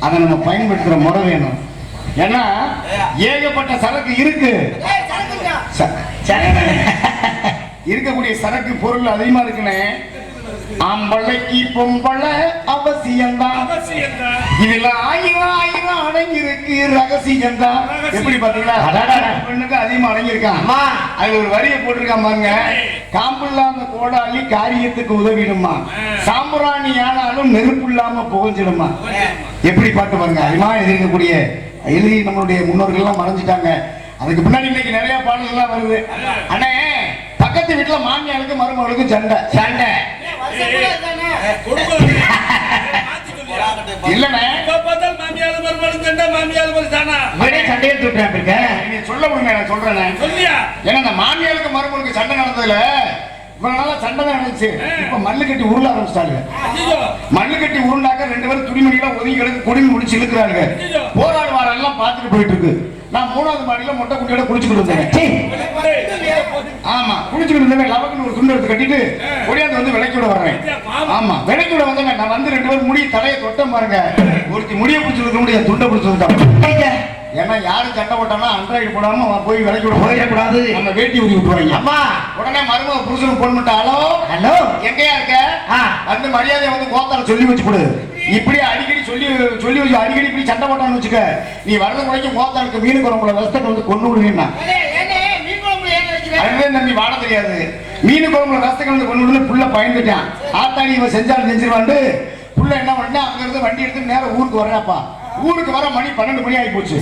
அதை நம்ம பயன்படுத்துற முறை வேணும். ஏன்னா ஏகப்பட்ட சரக்கு இருக்கு. இருக்கக்கூடிய சரக்கு பொருள் அதிகமா இருக்குன்னு ஆம்பளைக்கு பொம்பளை அவசியம்தான். இதுல ஆயிரம் ஆயிரம் அடங்கி இருக்கு ரகசியம் தான். எப்படி பாத்தீங்களா? பெண்ணுக்கு அதிகமா அடங்கி இருக்கான். அதுல ஒரு வரியை போட்டிருக்கான் பாருங்க. காம்பு இல்லாம கோடாலி காரியத்துக்கு உதவிடுமா, சாம்பிராணி ஆனாலும் நெருப்பு இல்லாம புகஞ்சிடுமா. எப்படி பாட்டு பாருங்க. அதிகமா இருக்கக்கூடிய எழுதி நம்மளுடைய முன்னோர்கள் எல்லாம் மறைஞ்சிட்டாங்க. அதுக்கு பின்னாடி இன்னைக்கு நிறைய பாடல்கள்லாம் வருது. அண்ணே பக்கத்து வீட்டுல மாமியாருக்கு மருமகளுக்கு சண்டை சண்டை இல்லண்ணே. சொல்ல முடியுங்க. நான் சொல்றேன். ஏன்னா இந்த மாமியாருக்கு மருமகளுக்கு சண்டை நடந்ததுல இவ்வளவு நாளா சண்டை தான் நடந்துச்சு. இப்ப மல்லு கட்டி உருள ஆரம்பிச்சிட்டாங்க. மல்லு கட்டி உருண்டாக்க ரெண்டு பேரும் துணிமணியெல்லாம் ஒதுக்கி எடுத்து குடிமை முடிச்சு இழுக்கிறாங்க. போராடுவார் எல்லாம் பார்த்துட்டு போயிட்டு இருக்கு. நான் 3வது மாடியில மொட்டை குட்டியோட குளிச்சுக்கிட்டு இருந்தேன். ஆமா குளிச்சுக்கிட்டு இருந்தேன். லவக்குன்னு ஒரு துண்டு எடுத்து கட்டிட்டு ஒடியாந்து வந்து விலைக்கு விட வர்றேன். ஆமா விலைக்கு விட வந்தேங்க. நான் வந்து 2 பேரும் முடிய தலையை தொட்டம் பாருங்க. ஒருத்தி முடிய பிடிச்சிருக்க முடியாது, துண்டை பிடிச்சிருக்கான். ஏன்னா யாரும் சண்டை போட்டானா அண்ட்ராய்டு போடாம போய் விலைக்கு விட போயிடக்கூடாது. நம்ம வேட்டி ஊதி விட்டுருவாங்க. அம்மா உடனே மருமக புருஷனுக்கு போன் பண்ணிட்டா, ஹலோ ஹலோ எங்கயா இருக்க, வந்து மரியாதையை வந்து கோத்தால சொல்லி வச்சு கொடு. இப்படி அடிக்கடி சொல்லி சொல்லி வச்சு அடிக்கடி இப்படி சண்டை போட்டான்னு வச்சுக்க, நீ வரது முறைக்கும் கோத்தாளுக்கு மீன் குழம்புல வசத்தை வந்து கொண்டு விடுவீங்கன்னா அதுவே நம்பி வாட தெரியாது. மீன் குழம்புல வசத்தை வந்து கொண்டு விடுன்னு புள்ள பயந்துட்டான். ஆத்தாடி இவன் செஞ்சாலும் செஞ்சிருவான்ட்டு புள்ள என்ன பண்ணா அங்க இருந்து வண்டி எடுத்து நேரம் ஊருக்கு வர்றாப்பா. ஊருக்கு வர மணி 12 மணி ஆகி போச்சு.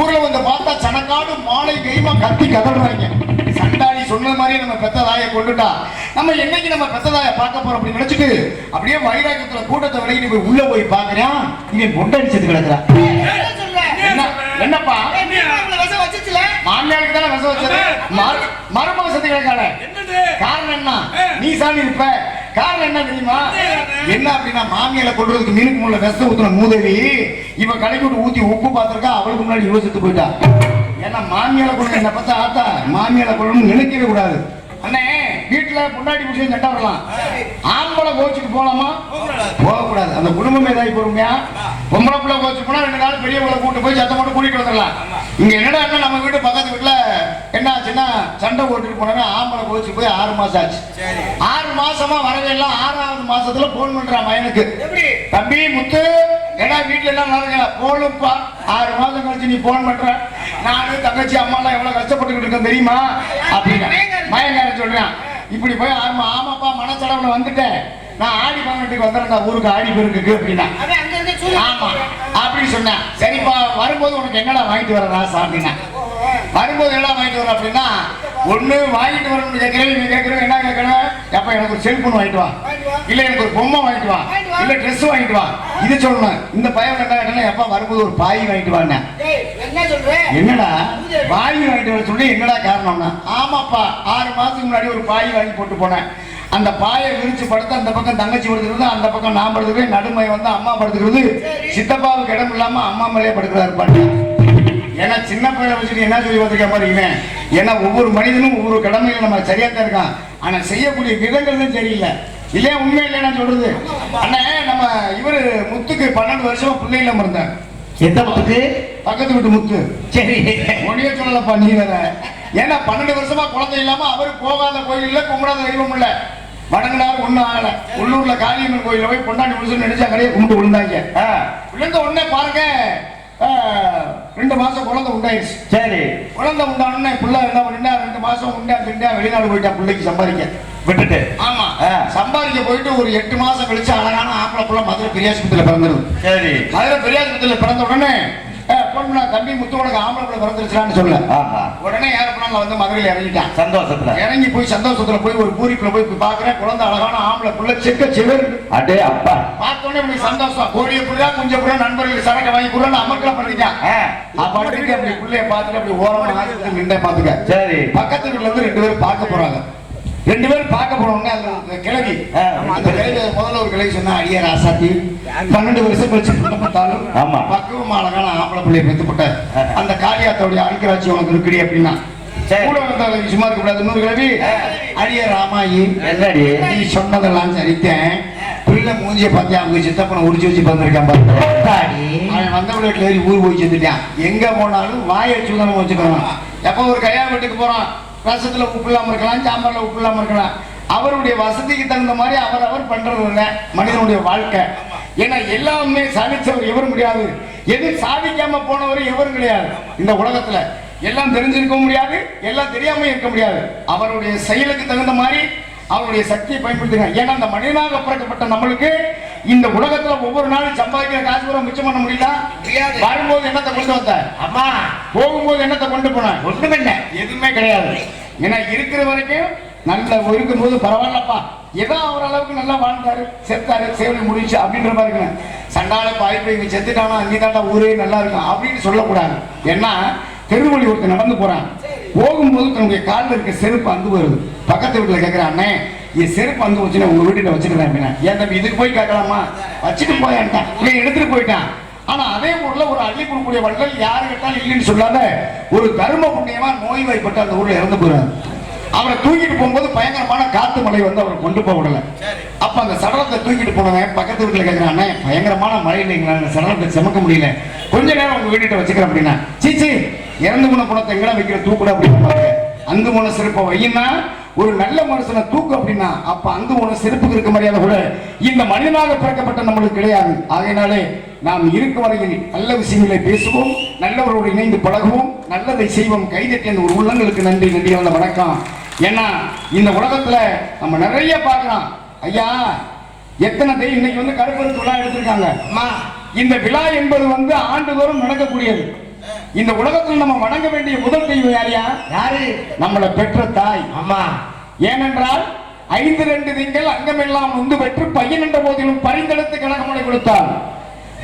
ஊர்ல வந்து பார்த்தா சனக்காடு மாலை கைமா கத்தி கதறாங்க. சண்டாளி சொன்ன மாதிரி நம்ம பெத்ததாயை கொண்டுட்டா நம்ம என்னைக்கு நம்ம பெத்ததாயை பார்க்க போறோம் அப்படின்னு நினைச்சிட்டு அப்படியே வைராக்கியத்துல கூட்டத்தை விலகி போய் உள்ள போய் பாக்குறான். இவன் பொண்டடிச்சது கிடக்குறான். என்னப்பா மாமியாருக்கு தானே விஷம் வச்சது, மருமக சத்து கிடக்கால. காரணம் என்ன? நீ சாமி இருப்ப. காரணம் என்ன தெரியுமா? என்ன அப்படின்னா மாமியால கொள்றதுக்கு மீனுக்கு முள்ள விஷம் ஊத்துன மூதேவி இவன் கடைக்கு விட்டு ஊத்தி உப்பு பார்த்திருக்கா. அவளுக்கு முன்னாடி இவ செத்து போயிட்டா. ஏன்னா மாமியால கொண்டு என்ன பார்த்தா ஆத்தா மாமியால கொள்ளணும்னு நினைக்கவே கூடாது. அண்ணே வீட்டுல பொண்டாட்டி புடிச்சு சண்டை வரலாம். ஆம்பளை கோச்சுட்டு போலாமா? போகக்கூடாது. அந்த குடும்பமே இதாகி பொறுமையா. பொம்பளை பிள்ளை கோச்சு போனா 2 நாள் பெரிய பிள்ளை கூட்டு போய் சத்தம் போட்டு கூட்டிட்டு வந்துடலாம். இங்க என்னடா நம்ம வீட்டு பக்கத்து வீட்டுல என்ன ஆச்சுன்னா சண்டை ஓட்டிட்டு போனாங்க. ஆம்பளை கோச்சு போய் 6 மாசம் ஆச்சு. 6 மாசமா வரவே இல்லை. 6வது மாசத்துல போன் பண்றான் மயனுக்கு, தம்பி முத்து ஏன்னா வீட்டுல எல்லாம் நடக்கல போலுப்பா. 6 மாசம் கழிச்சு நீ போன் பண்ற. நானும் தங்கச்சி அம்மா எல்லாம் எவ்வளவு கஷ்டப்பட்டுக்கிட்டு இருக்கேன் தெரியுமா அப்படின்னு மயங்காரன் சொல்றான். இப்படி போய் ஆமாப்பா மனச்சடவுல வந்துட்டேன். நான் ஆடி 18க்கு வந்துடுறேன்டா ஊருக்கு ஆடி பெருக்கு அப்படின்னா. ஆமா அப்படின்னு சொன்னேன். சரிப்பா வரும்போது உனக்கு என்னடா வாங்கிட்டு வர ராசா அப்படின்னா. வரும்போது என்ன வாங்கிட்டு வர அப்படின்னா ஒண்ணு வாங்கிட்டு வரணும்னு கேட்கிறேன். நீங்க கேட்கறேன் என்ன கேட்கணும்? அப்ப எனக்கு ஒரு செல்போன் வாங்கிட்டு வா, இல்ல எனக்கு ஒரு பொம்மை வாங்கிட்டு வா, இல்ல ட்ரெஸ் வாங்கிட்டு வா. இது சொல்லணும். இந்த பையன் என்ன கேட்டா எப்ப வரும்போது ஒரு பாய் வாங்கிட்டு வாங்க. என்னடா பாய் வாங்கிட்டு வர சொல்லி என்னடா காரணம்னா, ஆமாப்பா 6 மாசத்துக்கு முன்னாடி ஒரு பாய் வாங்கி போட்டு போனேன். அந்த பாயை விரிச்சு படுத்து அந்த பக்கம் தங்கச்சி படுத்துக்கிறது, அந்த பக்கம் நான் படுத்துக்கிறேன், நடுமை வந்து அம்மா படுத்துக்கிறது. சித்தப்பாவுக்கு இடம் இல்லாம அம்மா மேலே படுக்கிறாரு பாட்டு. ஏன்னா சின்ன பையனை வச்சுட்டு என்ன சொல்லி பார்த்துக்க மாதிரி. ஏன்னா ஒவ்வொரு மனிதனும் ஒவ்வொரு கடமையில நம்ம சரியா தான் இருக்கான். ஆனா செய்யக்கூடிய விதங்கள் தான் சரியில்லை. இல்லையா? உண்மை இல்லை நான் சொல்றது. ஆனா நம்ம இவரு முத்துக்கு 12 வருஷமா பிள்ளை இல்லாம இருந்தார். எந்த முத்துக்கு? பக்கத்து வீட்டு முத்து. சரி ஒன்றிய சொல்லலப்பா நீ வேற. ஏன்னா 12 வருஷமா குழந்தை இல்லாம அவரு போகாத கோயில் இல்ல, கும்பிடாத தெய்வம் இல்ல. வணங்கினார் ஒண்ணும் ஆகல. உள்ளூர்ல காளியம்மன் கோயில போய் பொண்டாட்டி முடிச்சு நினைச்சா கடையை கும்பிட்டு விழுந்தாங்க. விழுந்த உடனே பாருங்க 2 மாசம் குழந்தை உண்டாயிடுச்சு. சரி, குழந்தை உண்டானே பிள்ளை என்ன பண்ணிட்டா 2 மாசம் உண்டா வெளிநாடு போயிட்டா பிள்ளைக்கு சம்பாதிக்க விட்டுட்டு. ஆமா, சம்பாதிக்க போயிட்டு ஒரு 8 மாசம் கழிச்சு அழகான ஆம்பளை புள்ள மதுரை பெரியாஸ்பத்திரியில பிறந்துருது. சரி, மதுரை பெரியாஸ்பத்திரியில பிறந்த உடனே பொண்ணு தம்பி முத்து உனக்கு ஆம்பளை பிள்ளை பிறந்துருச்சான்னு சொல்ல. உடனே ஏறப்படாங்க வந்து மதுரையில் இறங்கிட்டான். சந்தோஷத்துல இறங்கி போய் சந்தோஷத்துல போய் ஒரு பூரிக்குள்ள போய் பாக்குறேன், குழந்தை அழகான ஆம்பளை பிள்ளை செக்க செவர். அடே அப்பா, பார்த்தோன்னே இப்படி சந்தோஷம். கோழிய புள்ளா குஞ்ச புள்ள நண்பர்களுக்கு சரக்கு வாங்கி புள்ள அமர்க்கல பண்ணிட்டான். அப்படி அப்படி பிள்ளைய பார்த்துட்டு அப்படி ஓரமா ஆஸ்பத்திரி நின்றே பாத்துக்க. சரி, பக்கத்து வீட்டுல இருந்து 2 பேரும் பார்க்க போறாங்க. 2 பேரும் பார்க்க போறோம்னா அந்த கிழவி அந்த கிழவி முதல்ல ஒரு கிழவி சொன்னா, அடியே ராசாத்தி 12 வருஷம் கழிச்சு பார்த்தாலும் பக்குவமா அழகான ஆம்பளை பிள்ளைய பெற்றுப்பட்ட அந்த காளியாத்தோடைய அழுக்கராட்சி உனக்கு இருக்குடி அப்படின்னா கூட வந்தாலும் சும்மா இருக்க கூடாது. இன்னொரு கிழவி, அடியே ராமாயி என்னடி நீ சொன்னதெல்லாம் சரித்தேன், பிள்ளை மூஞ்சிய பார்த்து அவங்க சித்தப்பனை உடிச்சு வச்சு பார்த்துருக்கான் பாரு. அவன் வந்த வீட்டுல ஏறி ஊர் போய் செஞ்சுட்டான். எங்க போனாலும் வாயை சூதனம் வச்சுக்கணும். எப்ப ஒரு கல்யாண வீட்டுக்கு போறான், ரசத்துல உப்பு இல்லாம இருக்கலாம், சாம்பார்ல உப்பு இல்லாம இருக்கலாம். அவருடைய வசதிக்கு தகுந்த மாதிரி அவர் பண்றது இல்லை மனிதனுடைய வாழ்க்கை. ஏன்னா எல்லாமே சாதிச்சவர் எவரும் கிடையாது, எது சாதிக்காம போனவர் எவரும் கிடையாது. இந்த உலகத்துல எல்லாம் தெரிஞ்சிருக்க முடியாது, எல்லாம் தெரியாம இருக்க முடியாது. அவருடைய செயலுக்கு தகுந்த மாதிரி அவருடைய சக்தியை பயன்படுத்துங்க. ஏன்னா அந்த மனிதனாக பிறக்கப்பட்ட நம்மளுக்கு இந்த உலகத்துல ஒவ்வொரு நாளும் சம்பாதிக்கிற காசு கூட மிச்சம் பண்ண முடியல. வரும்போது என்னத்தை கொண்டு வந்த அம்மா, போகும்போது என்னத்தை கொண்டு போன ஒண்ணுமே இல்லை, எதுவுமே கிடையாது. ஏன்னா இருக்கிற வரைக்கும் நல்ல இருக்கும்போது பரவாயில்லப்பா, ஏதோ அவர் அளவுக்கு நல்லா வாழ்ந்தாரு, செத்தாரு, சேவை முடிச்சு அப்படின்ற மாதிரி இருக்கணும். சண்டால பாய்ப்பு இங்க செத்துட்டானா அங்கேதாண்டா ஊரே நல்லா இருக்கும் அப்படின்னு சொல்லக்கூடாது. ஏன்னா தெருவழி ஒருத்தர் நடந்து போறான், போகும்போது தன்னுடைய காலில் இருக்க செருப்பு அந்து வருது. பக்கத்து வீட்டுல கேட்கிறான், அண்ணே என் செருப்பு அந்து வச்சுன்னா உங்க வீட்டுல வச்சுக்கிறேன் அப்படின்னா, ஏன் தம்பி இதுக்கு போய் கேட்கலாமா, வச்சுட்டு போயான்ட்டான், இவன் எடுத்துட்டு போயிட்டான். ஆனா அதே ஊர்ல ஒரு அள்ளி கொடுக்கக்கூடிய வள்ளல் யாரு கேட்டாலும் இல்லைன்னு சொல்லாத ஒரு தர்ம புண்ணியமா நோய் வாய்ப்பட்டு அந்த ஊர்ல இறந்து போறாரு. அவரை தூக்கிட்டு போகும்போது பயங்கரமான காத்து மழை வந்து அவரை கொண்டு போக விடல. அப்ப அந்த சடலத்தை தூக்கிட்டு போனவன் பக்கத்து வீட்டுல கேட்கிறான், பயங்கரமான மழை இல்லைங்களா, அந்த சடலத்தை சுமக்க முடியல, கொஞ்ச நேரம் உங்க வீட்டுல வச்சுக்கிறேன் அப்படின்னா, சீச்சி இறந்து போன பணத்தை எங்கடா வைக்கிற தூக்குட அப்படின்னு. அந்த போன சிறப்பை வையினா ஒரு நல்ல மனுஷனை தூக்கு அப்படின்னா, அப்ப அந்த போன சிறப்புக்கு இருக்க மரியாதை கூட இந்த மனிதனாக பிறக்கப்பட்ட நம்மளுக்கு கிடையாது. ஆகையினாலே நாம் இருக்கும் வரையில் நல்ல விஷயங்களை பேசுவோம், நல்லவரோடு இணைந்து பழகுவோம், நல்லதை செய்வோம். கைதட்டி அந்த ஒரு உள்ளங்களுக்கு நன்றி, நன்றி வந்த வணக்கம். ஏன்னா இந்த உலகத்துல நம்ம நிறைய பார்க்கலாம். ஐயா எத்தனை தெய்வம் இன்னைக்கு வந்து கருப்பருக்கு விழா எடுத்திருக்காங்க. இந்த விழா என்பது வந்து ஆண்டுதோறும் நடக்கக்கூடியது. இந்த உலகத்தில் நம்ம வணங்க வேண்டிய முதல் தெய்வம் யாரியா? யாரு? நம்மளை பெற்ற தாய். அம்மா. ஏனென்றால் 5 திங்கள் அங்கமெல்லாம் உந்து பெற்று பையன் என்ற போதிலும் பரிந்தெடுத்து கனகமலை கொடுத்தார்.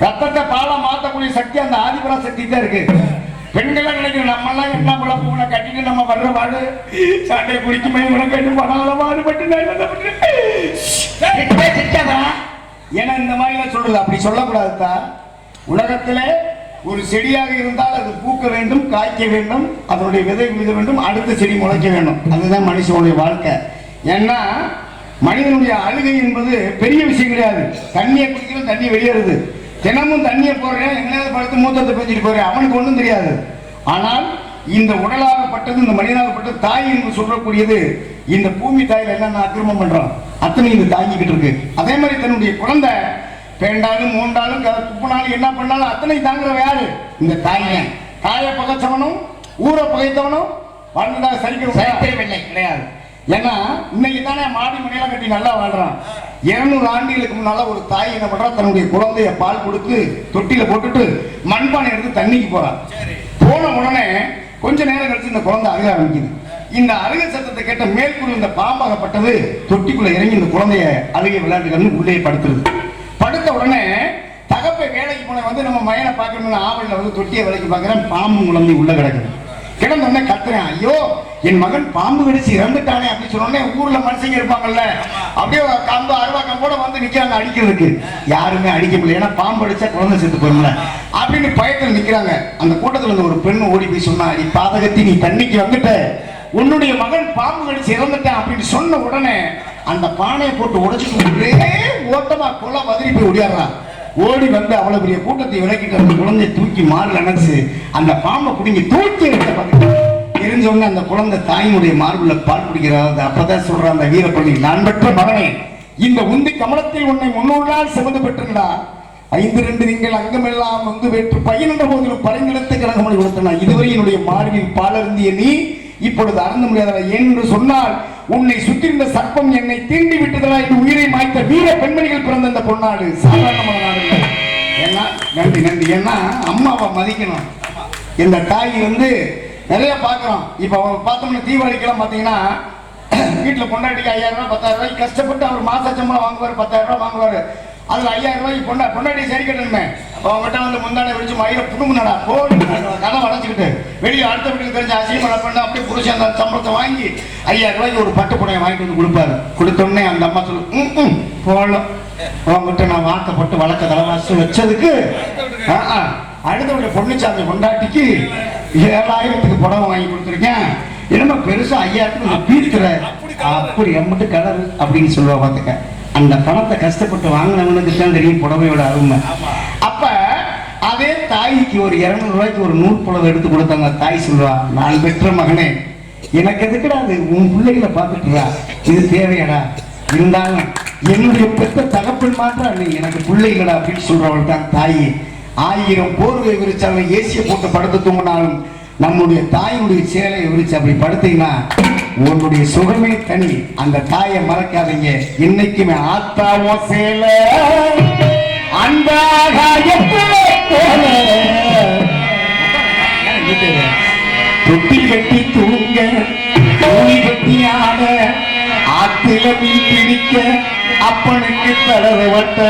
ரத்தத்தை பாலா மாற்றக்கூடிய சக்தி அந்த ஆதிபரா சக்தி தான் இருக்கு. பெண்கள் நினைக்கிற நம்ம எல்லாம் என்ன குழப்பம் கட்டிட்டு நம்ம வர்ற வாடு சண்டை குடிக்குமே உனக்கு பணம் மாறுபட்டு ஏன்னா இந்த மாதிரி சொல்றது அப்படி சொல்லக்கூடாதுதா. உலகத்துல ஒரு செடியாக இருந்தால் அது பூக்க வேண்டும், காய்க்க வேண்டும், அதனுடைய விதை வித வேண்டும், அடுத்த செடி முளைக்க வேண்டும். அதுதான் மனுஷனுடைய வாழ்க்கை. ஏன்னா மனிதனுடைய அழுகை என்பது பெரிய விஷயம் கிடையாது. தண்ணியை குடிக்கணும், தண்ணி வெளியேறுது, தினமும் தண்ணியை போடுறேன், எங்கேயாவது படுத்து மூத்தத்தை பெஞ்சிட்டு போறேன், அவனுக்கு ஒன்றும் தெரியாது. ஆனால் இந்த உடலாகப்பட்டது, இந்த மனிதனாகப்பட்டது தாய் என்று சொல்லக்கூடியது, இந்த பூமி தாயில என்னென்ன அக்கிரமம் பண்றோம் அத்தனை இந்த தாங்கிக்கிட்டு இருக்கு. அதே மாதிரி தன்னுடைய குழந்தை பேண்டாலும் மூண்டாலும் துப்புனாலும் என்ன பண்ணாலும் அத்தனை தாங்குற யாரு? இந்த தாய். தாயை பகைச்சவனும் ஊரை பகைத்தவனும் வாழ்ந்ததாக சரித்திரமில்லை கிடையாது. ஏன்னா இன்னைக்கு தானே மாடி மனையெல்லாம் கட்டி நல்லா வாழ்றான். 200 ஆண்டுகளுக்கு முன்னால ஒரு தாய் என்ன பண்றா, தன்னுடைய குழந்தைய பால் கொடுத்து தொட்டில போட்டுட்டு மண்பானை எடுத்து தண்ணிக்கு போறான். போன உடனே கொஞ்ச நேரம் கழிச்சு இந்த குழந்தை அழுக ஆரம்பிக்குது. இந்த அழுக சத்தத்தை கேட்ட மேற்குள்ள இந்த பாம்பாகப்பட்டது தொட்டிக்குள்ள இறங்கி இந்த குழந்தைய அழுகை விளையாட்டுகள் உள்ளே படுத்துருது. படுத்த உடனே தகப்பை வேலைக்கு போன வந்து நம்ம மயனை பார்க்கணும்னு ஆவலில் வந்து தொட்டியை வேலைக்கு பார்க்குறேன், பாம்பு குழந்தை உள்ள கிடக்குது. கிடந்த உடனே கத்துறேன், ஐயோ என் மகன் பாம்பு கடிச்சு இறந்துட்டானே அப்படின்னு சொன்ன உடனே ஊர்ல மனுஷங்க இருப்பாங்கல்ல, அப்படியே கம்பு அருவா கம்போட வந்து நிக்கிறாங்க அடிக்கிறதுக்கு. யாருமே அடிக்க முடியல, ஏன்னா பாம்பு அடிச்சா குழந்தை செத்து போயிரும்ல அப்படின்னு பயத்தில் நிக்கிறாங்க. அந்த கூட்டத்தில் இருந்து ஒரு பெண் ஓடி போய் சொன்னா, நீ பாதகத்தி, நீ தண்ணிக்கு வந்துட்ட, உன்னுடைய மகன் பாம்பு கடிச்சு இறந்துட்டான் அப்படின்னு சொன்ன உடனே அந்த பானையை போட்டு உடைச்சிட்டு ஒரே ஓட்டமா கொலை வதறி போய் ஓடியாடுறான். ஓடி வந்து அவ்வளவு பெரிய கூட்டத்தை விளக்கிட்டு அந்த குழந்தைய தூக்கி மாறல நினைச்சு அந்த பாம்பை பிடிங்கி தூக்கி எடுத்த தெரிஞ்ச உடனே அந்த குழந்தை தாயினுடைய மார்புல பால் குடிக்கிறார். அப்பதான் சொல்ற அந்த வீரப்பள்ளி, நான் பெற்ற மகனே, இந்த உந்தி கமலத்தில் உன்னை 300 நாள் சுமந்து பெற்றிருந்தா 5 நீங்கள் அங்கமெல்லாம் வந்து வேற்று பையன் போதிலும் பரிந்தெடுத்து கனகமணி கொடுத்தனா. இதுவரை என்னுடைய மார்பில் பாலருந்திய நீ இப்பொழுது அறந்த முடியாதா? என்று சொன்னால் உன்னை சுற்றிருந்த சர்ப்பம் என்னை தீண்டி விட்டதா என்று உயிரை மாய்த்த வீர பெண்மணிகள் பிறந்த இந்த பொன்னாடு சாதாரணமான நாடு இல்லை. ஏன்னா நன்றி நன்றி. ஏன்னா அம்மாவை மதிக்கணும். இந்த தாய் வந்து நிறைய பார்க்குறோம். இப்போ பார்த்தோம்னா தீபாவளிக்கெல்லாம் பார்த்தீங்கன்னா வீட்டில் பொண்டாட்டிக்கு 5000 ரூபாய் 10000 ரூபாய்க்கு கஷ்டப்பட்டு அவர் மாச சம்பளம் வாங்குவார், 10000 ரூபாய் வாங்குவார். அதில் 5000 ரூபாய்க்கு பொண்டாட்டி சரி கட்டணுமே. அவங்ககிட்ட வந்து முந்தானை விரிச்சு மயில புடுங்குனடா போய் கதை வளைச்சிக்கிட்டு வெளியே அடுத்த வீட்டுக்கு தெரிஞ்ச அசியமலை பண்ண அப்படியே புருஷன் அந்த சம்பளத்தை வாங்கி 5000 ரூபாய்க்கு ஒரு பட்டு புனையை வாங்கிட்டு வந்து கொடுப்பாரு. கொடுத்தோடனே அந்த அம்மா சொல்லு போகலாம் அவங்ககிட்ட நான் வாக்கப்பட்டு வழக்க தலைவாசி வச்சதுக்கு அடுத்த பொண்ணுச்சாமி பொண்டாட்டிக்கு 7000க்கு புடவை வாங்கி கொடுத்துருக்கேன். என்னமா பெருசா 5000க்கு பீத்துற அப்படி எம்பிட்டு கலர் அப்படின்னு சொல்லுவா. பார்த்துக்க, அந்த பணத்தை கஷ்டப்பட்டு வாங்கினவனுக்கு தான் தெரியும் புடவையோட அருமை. அப்ப அதே தாய்க்கு ஒரு 200 ரூபாய்க்கு ஒரு 100 புடவை எடுத்து கொடுத்தாங்க. தாய் சொல்லுவா, நான் பெற்ற மகனே, எனக்கு எதுக்குடா அது, உன் பிள்ளைகளை பார்த்துட்டுறா, இது தேவையடா, இருந்தாலும் என்னுடைய பெற்ற தகப்பன் மாத்திரம் நீ எனக்கு பிள்ளைகளா அப்படின்னு சொல்றவள் தான் தாய். 1000 போர்வை விரிச்சாலும் ஏசிய போட்டு படுத்து தூங்கினாலும் நம்முடைய தாயினுடைய சேலையை விரிச்சு அப்படி படுத்தீங்கன்னா உன்னுடைய சுகமே தனி. அந்த தாயை மறக்காதீங்க. இன்னைக்குமே ஆத்தாவோ சேல அந்த தொட்டி கட்டி தூங்க தூணி கட்டி ஆட ஆத்தில மீன் பிடிக்க அப்பனுக்கு தடவை வட்ட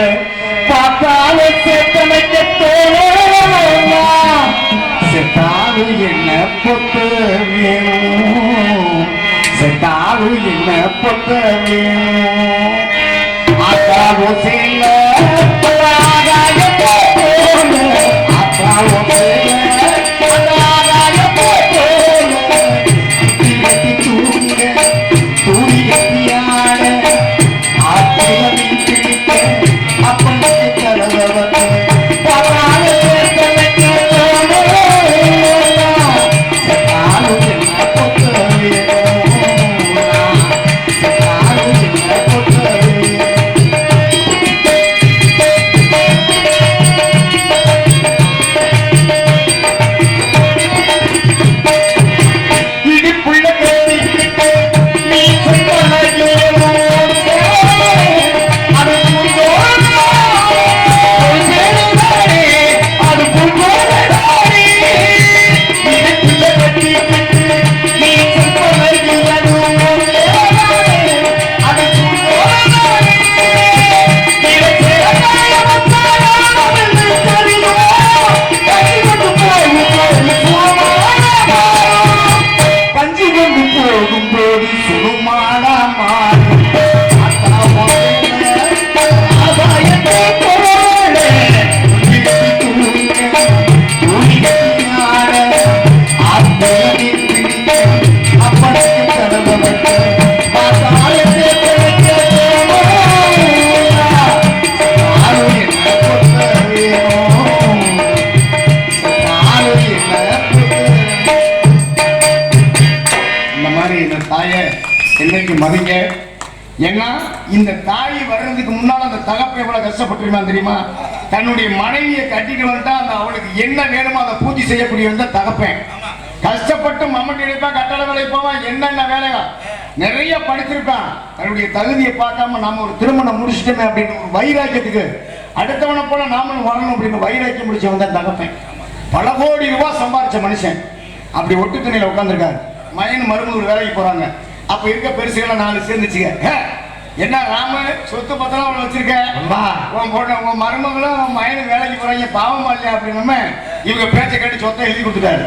பார்த்தால சேத்தனைக்க தோழா செத்தாது என்ன பொத்து வேணும், செத்தாது என்ன பொத்து வேணும். ஆத்தாவோ சேல ஆத்தாவோ சேல மதிங்க. ஏன்னா இந்த தாய் வர்றதுக்கு முன்னால் அந்த தகப்பை எவ்வளவு கஷ்டப்பட்டிருமா தெரியுமா? தன்னுடைய மனைவியை கட்டிட்டு வந்துட்டா அந்த அவளுக்கு என்ன வேணுமோ அதை பூர்த்தி செய்யக்கூடிய தகப்பேன். கஷ்டப்பட்டு மம்மட்டி எடுப்பான், கட்டளை வேலை போவான், என்னென்ன வேலையா நிறைய படிச்சிருக்கான். தன்னுடைய தகுதியை பார்க்காம நாம ஒரு திருமணம் முடிச்சிட்டோமே அப்படின்னு ஒரு வைராக்கியத்துக்கு அடுத்தவனை போல நாமளும் வரணும் அப்படின்னு வைராக்கியம் முடிச்சவன் தான் தகப்பேன். பல கோடி ரூபாய் சம்பாதிச்ச மனுஷன் அப்படி ஒட்டு துணியில உட்காந்துருக்காரு. மயன் மருமகள் வேலைக்கு போறாங்க. அப்ப இருக்க பெருசுகளை 4 சேர்ந்துச்சுங்க. என்ன ராம சொத்து பத்திரம் அவளை வச்சிருக்க, உன் மருமகளும் உன் மயனும் வேலைக்கு போறாங்க, பாவமா இல்லையா அப்படின்னு இவங்க பேச்சை கேட்டு சொத்தை எழுதி கொடுத்துட்டாரு.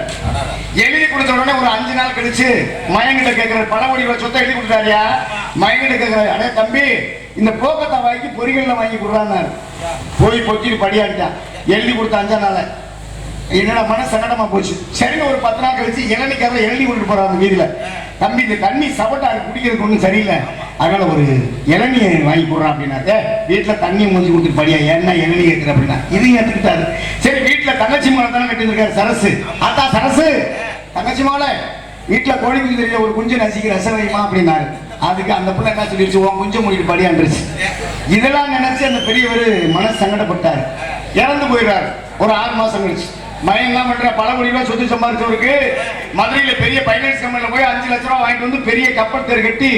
எழுதி கொடுத்த உடனே ஒரு 5 நாள் கழிச்சு மயங்கிட்ட கேட்கிறாரு, பழமொழி சொத்தை எழுதி கொடுத்தாரியா? மயங்கிட்ட கேட்கிறாரு, அடே தம்பி இந்த போக்கத்தை வாங்கி பொறிகள்ல வாங்கி கொடுறான்னு போய் பொத்திட்டு படியாடிட்டான். எழுதி கொடுத்த 5ஆம் நாள் என்னோட மன சங்கடமா போச்சு. சரி ஒரு 10 நாள் கழிச்சு இளநிக்கார எழுதி கொண்டு போறாரு அந்த வீதியில. தம்பி இந்த தண்ணி சவட்டாரு குடிக்கிறதுக்கு ஒன்றும் சரியில்லை, அதனால ஒரு இளநியை வாங்கி போடுறான் அப்படின்னா. வீட்டுல தண்ணி மூஞ்சி கொடுத்துட்டு படியா என்ன இளநீ கேட்கிற அப்படின்னா இதையும் எடுத்துக்கிட்டாரு. சரி வீட்டுல தங்கச்சி மாலை தானே கட்டிருக்காரு சரசு. அத்தா சரசு தங்கச்சி மாலை வீட்டுல கோழி குஞ்சு தெரியல, ஒரு குஞ்சு நசிக்கு ரசம் வைமா அப்படின்னாரு. அதுக்கு அந்த பிள்ளை என்ன சொல்லிடுச்சு, உன் குஞ்சு மூடிட்டு படியாண்டுருச்சு. இதெல்லாம் நினைச்சு அந்த பெரியவர் மனசு சங்கடப்பட்டார், இறந்து போயிடுறாரு. ஒரு 6 மாசம் கழிச்சு மயங்கெல்லாம் பண்ற பல கோடி ரூபாய் சொத்து சம்பாதிச்சவருக்கு மதுரையில பெரிய பைனான்ஸ் கம்பெனில போய் 5 லட்சம் ரூபாய் வாங்கிட்டு வந்து பெரிய கப்பல் தேர் கட்டி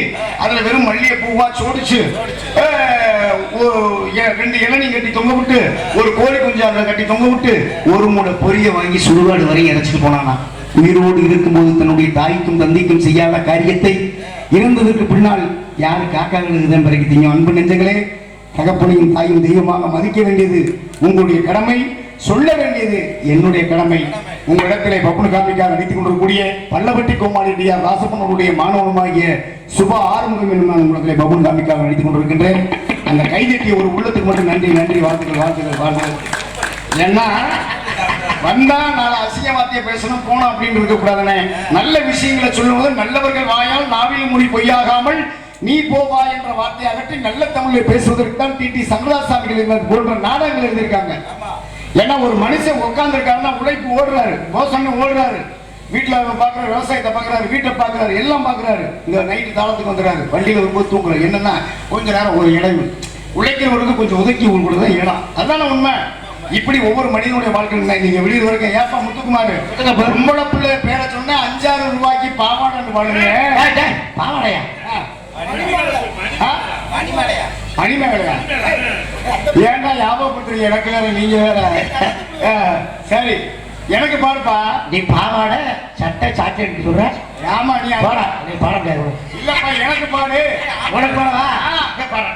அதுல வெறும் மல்லிகை பூவா சோடிச்சு 2 இளநீ கட்டி தொங்க விட்டு ஒரு கோழி குஞ்சு அதுல கட்டி தொங்க விட்டு ஒரு மூளை பொரிய வாங்கி சுடுகாடு வரையும் இறைச்சிட்டு போனானா. உயிரோடு இருக்கும்போது தன்னுடைய தாய்க்கும் தந்தைக்கும் செய்யாத காரியத்தை இறந்ததற்கு பின்னால் யாரு காக்காக பிறகு அன்பு நெஞ்சங்களே, தகப்பனையும் தாயும் தெய்வமாக மதிக்க வேண்டியது உங்களுடைய கடமை, சொல்ல வேண்டியது என்னுடைய கடமை. உங்களிடத்திலே பப்புனு காமிக்காக நடித்துக் கொண்டிருக்கக்கூடிய பல்லவட்டி கோமாளியா ராசப்பனுடைய மாணவனுமாகிய சுபா ஆறுமுகம் என்னும் நான் உங்களிடத்திலே பப்புனு காமிக்காக நடித்துக் கொண்டிருக்கின்றேன். அந்த கைதட்டிய ஒரு உள்ளத்துக்கு மட்டும் நன்றி நன்றி, வாழ்த்துக்கள் வாழ்த்துக்கள் வாழ்த்துக்கள். ஏன்னா வந்தா நாளை அசிங்க வார்த்தையை பேசணும் போனோம் அப்படின்னு இருக்க கூடாதுனே. நல்ல விஷயங்களை சொல்லுவது நல்லவர்கள் வாயால் நாவில் மொழி பொய்யாகாமல் நீ போவா என்ற வார்த்தையை அகற்றி நல்ல தமிழில் பேசுவதற்கு தான் டிடி சங்கராசாமிகள் போன்ற நாடகங்கள் எழுதியிருக்காங்க. ஏன்னா ஒரு மனுஷன் உட்கார்ந்து இருக்காருன்னா உழைப்பு ஓடுறாரு, மோசம் ஓடுறாரு, வீட்டுல பாக்குறாரு, விவசாயத்தை பாக்குறாரு, வீட்டை பாக்குறாரு, எல்லாம் பாக்குறாரு. இந்த நைட்டு தாளத்துக்கு வந்துறாரு, வண்டியில வரும்போது தூங்குறாரு. என்னன்னா கொஞ்ச நேரம் ஒரு இடைவு உழைக்கிறவருக்கு கொஞ்சம் ஒதுக்கி கொடுக்குறதா இடம். அதான உண்மை. இப்படி ஒவ்வொரு மனிதனுடைய வாழ்க்கை நீங்க வெளியே வரைக்கும் ஏப்பா முத்துக்குமார் பொம்பளை பிள்ளை பேரை சொன்னா 5-6 ரூபாய்க்கு பாவாடை பாடுங்க. பாவாடையா? மணிமேகலையா? ஏன்டா ஞாபகப்படுத்துறீங்க? எனக்கு வேற நீங்க வேற. சரி எனக்கு பாடுப்பா. நீ பாவாடை சட்டை சாட்டை எடுத்து சொல்ற. ஆமா நீ பாடா, நீ பாட முடியாது. இல்லப்பா எனக்கு பாடு. உனக்கு பாடவா? பாடு.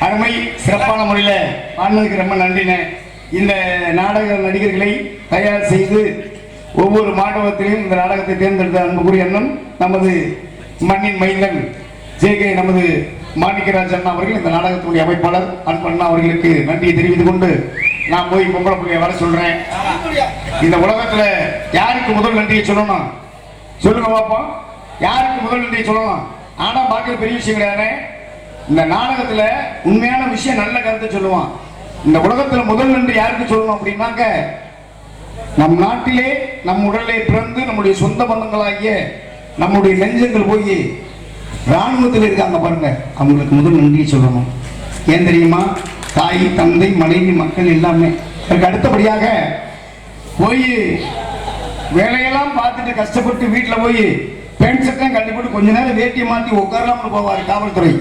அருமை சிறப்பான முறையில் பாடினதுக்கு ரொம்ப நன்றினே. இந்த நாடக நடிகர்களை தயார் செய்து ஒவ்வொரு மாணவத்திலையும் இந்த நாடகத்தை தேர்ந்தெடுத்த அன்புக்குரிய அண்ணன் நமது மண்ணின் மைந்தன் ஜே.கே. நமது மாணிக்கராஜ் அண்ணா அவர்கள், இந்த நாடகத்தினுடைய அமைப்பாளர் அன்பு அண்ணா அவர்களுக்கு நன்றியை தெரிவித்துக் கொண்டு நான் போய் பொம்பளை பிள்ளைய வர சொல்றேன். இந்த உலகத்துல யாருக்கு முதல் நன்றியை சொல்லணும் சொல்லுங்க பாப்போம். யாருக்கு முதல் நன்றியை சொல்லணும்? ஆனா பார்க்கிற பெரிய விஷயம் கிடையாது. இந்த நாடகத்துல உண்மையான விஷயம் நல்ல கருத்தை சொல்லுவான். இந்த உலகத்துல முதல் நன்றி யாருக்கு சொல்லணும் அப்படின்னாக்க, நம் நாட்டிலே நம் உடலை பிறந்து நம்முடைய சொந்த பந்தங்களாகிய நம்முடைய நெஞ்சங்கள் போய் ராணுவத்தில் இருக்காங்க பாருங்க, அவங்களுக்கு முதல் நன்றியை சொல்லணும். ஏன் தெரியுமா? தாய் தந்தை மனைவி மக்கள் எல்லாமே. அதுக்கு அடுத்தபடியாக போய் வேலையெல்லாம் பார்த்துட்டு கஷ்டப்பட்டு வீட்டில் போய் பேண்ட் சட்டம் கட்டி போட்டு கொஞ்ச நேரம் வேட்டியை மாற்றி உட்காரலாம்னு போவார் காவல்துறை.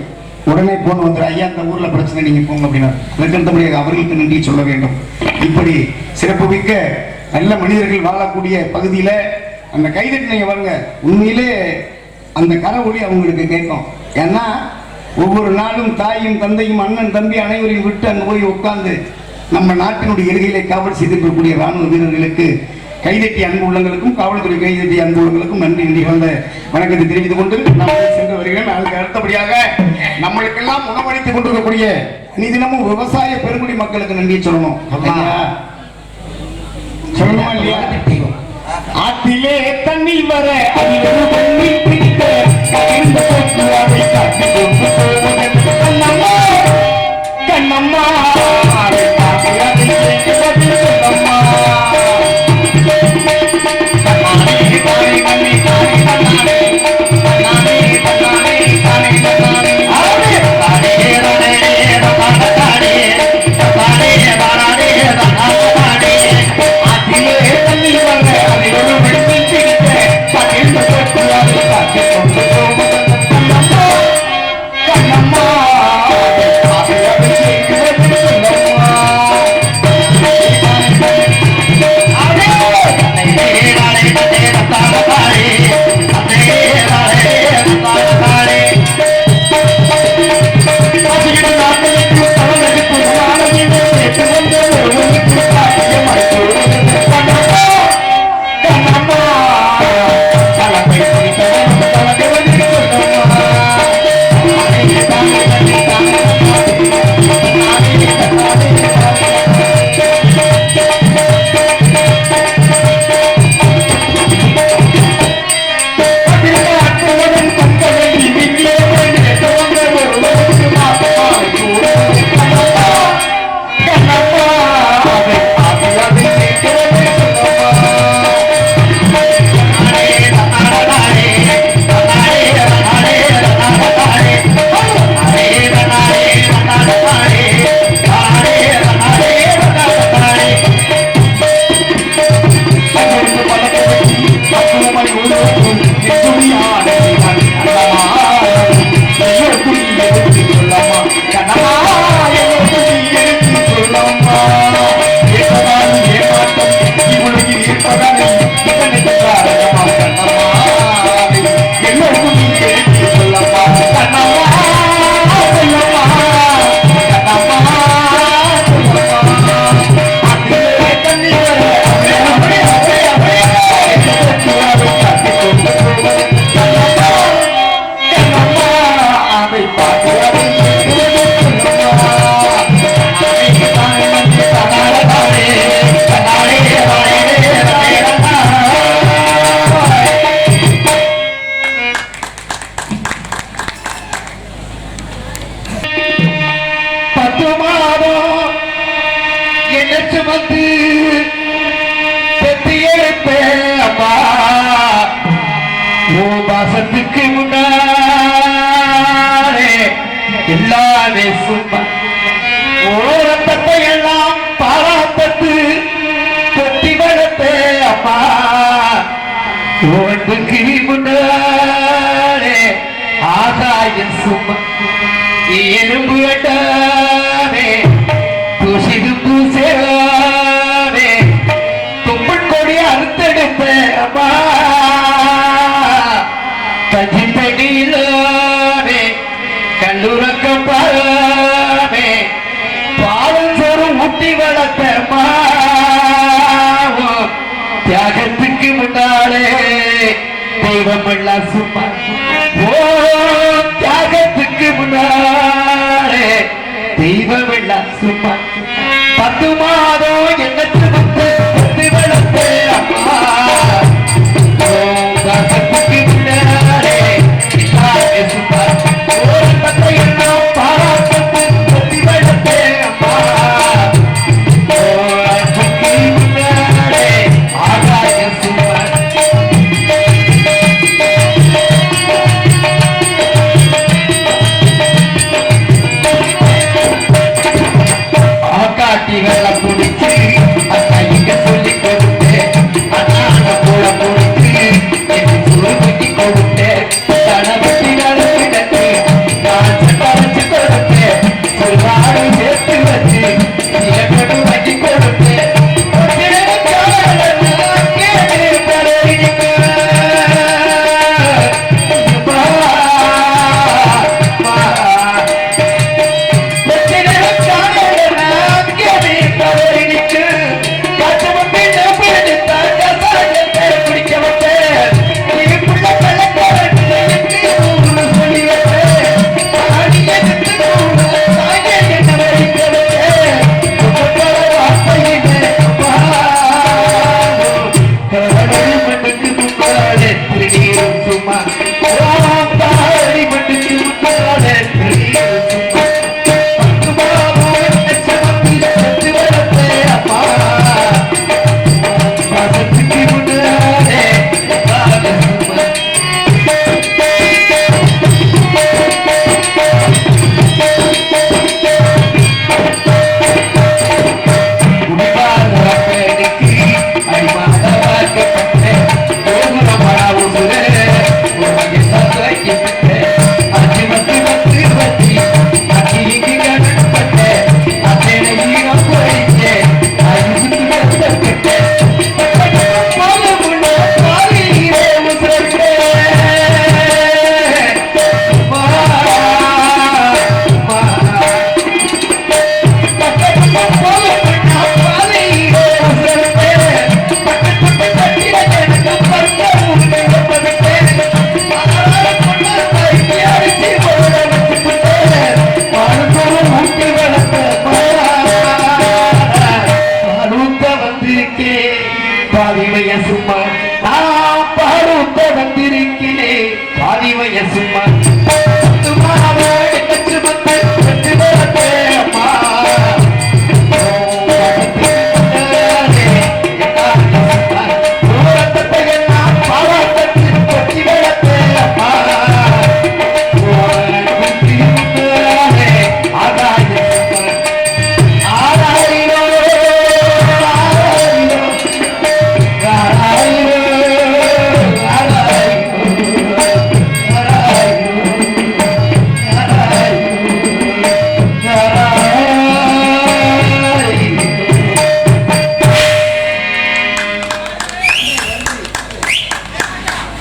உடனே போன் வந்துடும், ஐயா இந்த ஊர்ல பிரச்சனை நீங்க போங்க அப்படின்னா அதுக்கடுத்தபடியாக அவர்களுக்கு நன்றி சொல்ல வேண்டும். இப்படி சிறப்பு மிக்க நல்ல மனிதர்கள் வாழக்கூடிய பகுதியில அந்த கைதட்டி நீங்க வருங்க, உண்மையிலே அந்த கரவொலி அவங்களுக்கு கேட்கும். ஏன்னா ஒவ்வொரு நாளும் தாயும் தந்தையும் அண்ணன் தம்பி அனைவரையும் விட்டு அங்கே போய் உட்கார்ந்து நம்ம நாட்டினுடைய எல்கையிலே காவல் செய்திருக்கக்கூடிய ராணுவ வீரர்களுக்கு கைதட்டி அன்பு உள்ளங்களுக்கும் காவல்துறை கைதட்டி அன்பு உள்ளங்களுக்கும் நன்றி நிகழ்ந்த வணக்கத்தை தெரிவித்துக் கொண்டு நாம் சென்று வருகிறேன். அதுக்கு அடுத்தபடியாக நம்மளுக்கெல்லாம் உணவளித்துக் கொண்டிருக்கக்கூடிய தினமும் விவசாய பெருங்குடி மக்களுக்கு நன்றியை சொல்லணும். சொல்லணுமா இல்லையா? ஆத்திலே தண்ணி வர கண்ணம்மா பாசத்துக்கு முன்னாலே எல்லாமே சும்மா ஓரத்தத்தை எல்லாம் பாராட்டத்து கொட்டி வளர்த்தே அம்மா ஒன்றுக்கு முன்னாலே ஆகாயம் சும்மா எறும்பு வெட்டானே துசிது பூசேவானே தும்பன் கொடி அறுத்தெடுத்த அம்மா கஞ்சி பெடியிலானே கல்லுறக்க பாரானே பாவம் சோறு ஊட்டி வளர்த்த தியாகத்துக்கு முன்னாலே தெய்வம் எல்லாம் சும்மா ஓ தியாகத்துக்கு முன்னாலே தெய்வம் எல்லாம் சும்மா 10 மாதம் என்ன சுமந்து வளர்த்த அம்மா தியாகத்துக்கு முன்னாலே எல்லாமே சும்மா ஒரு பத்தை எல்லாம் பாராட்டத்து கொத்தி வளர்த்த அம்மா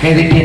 எதிர்த்து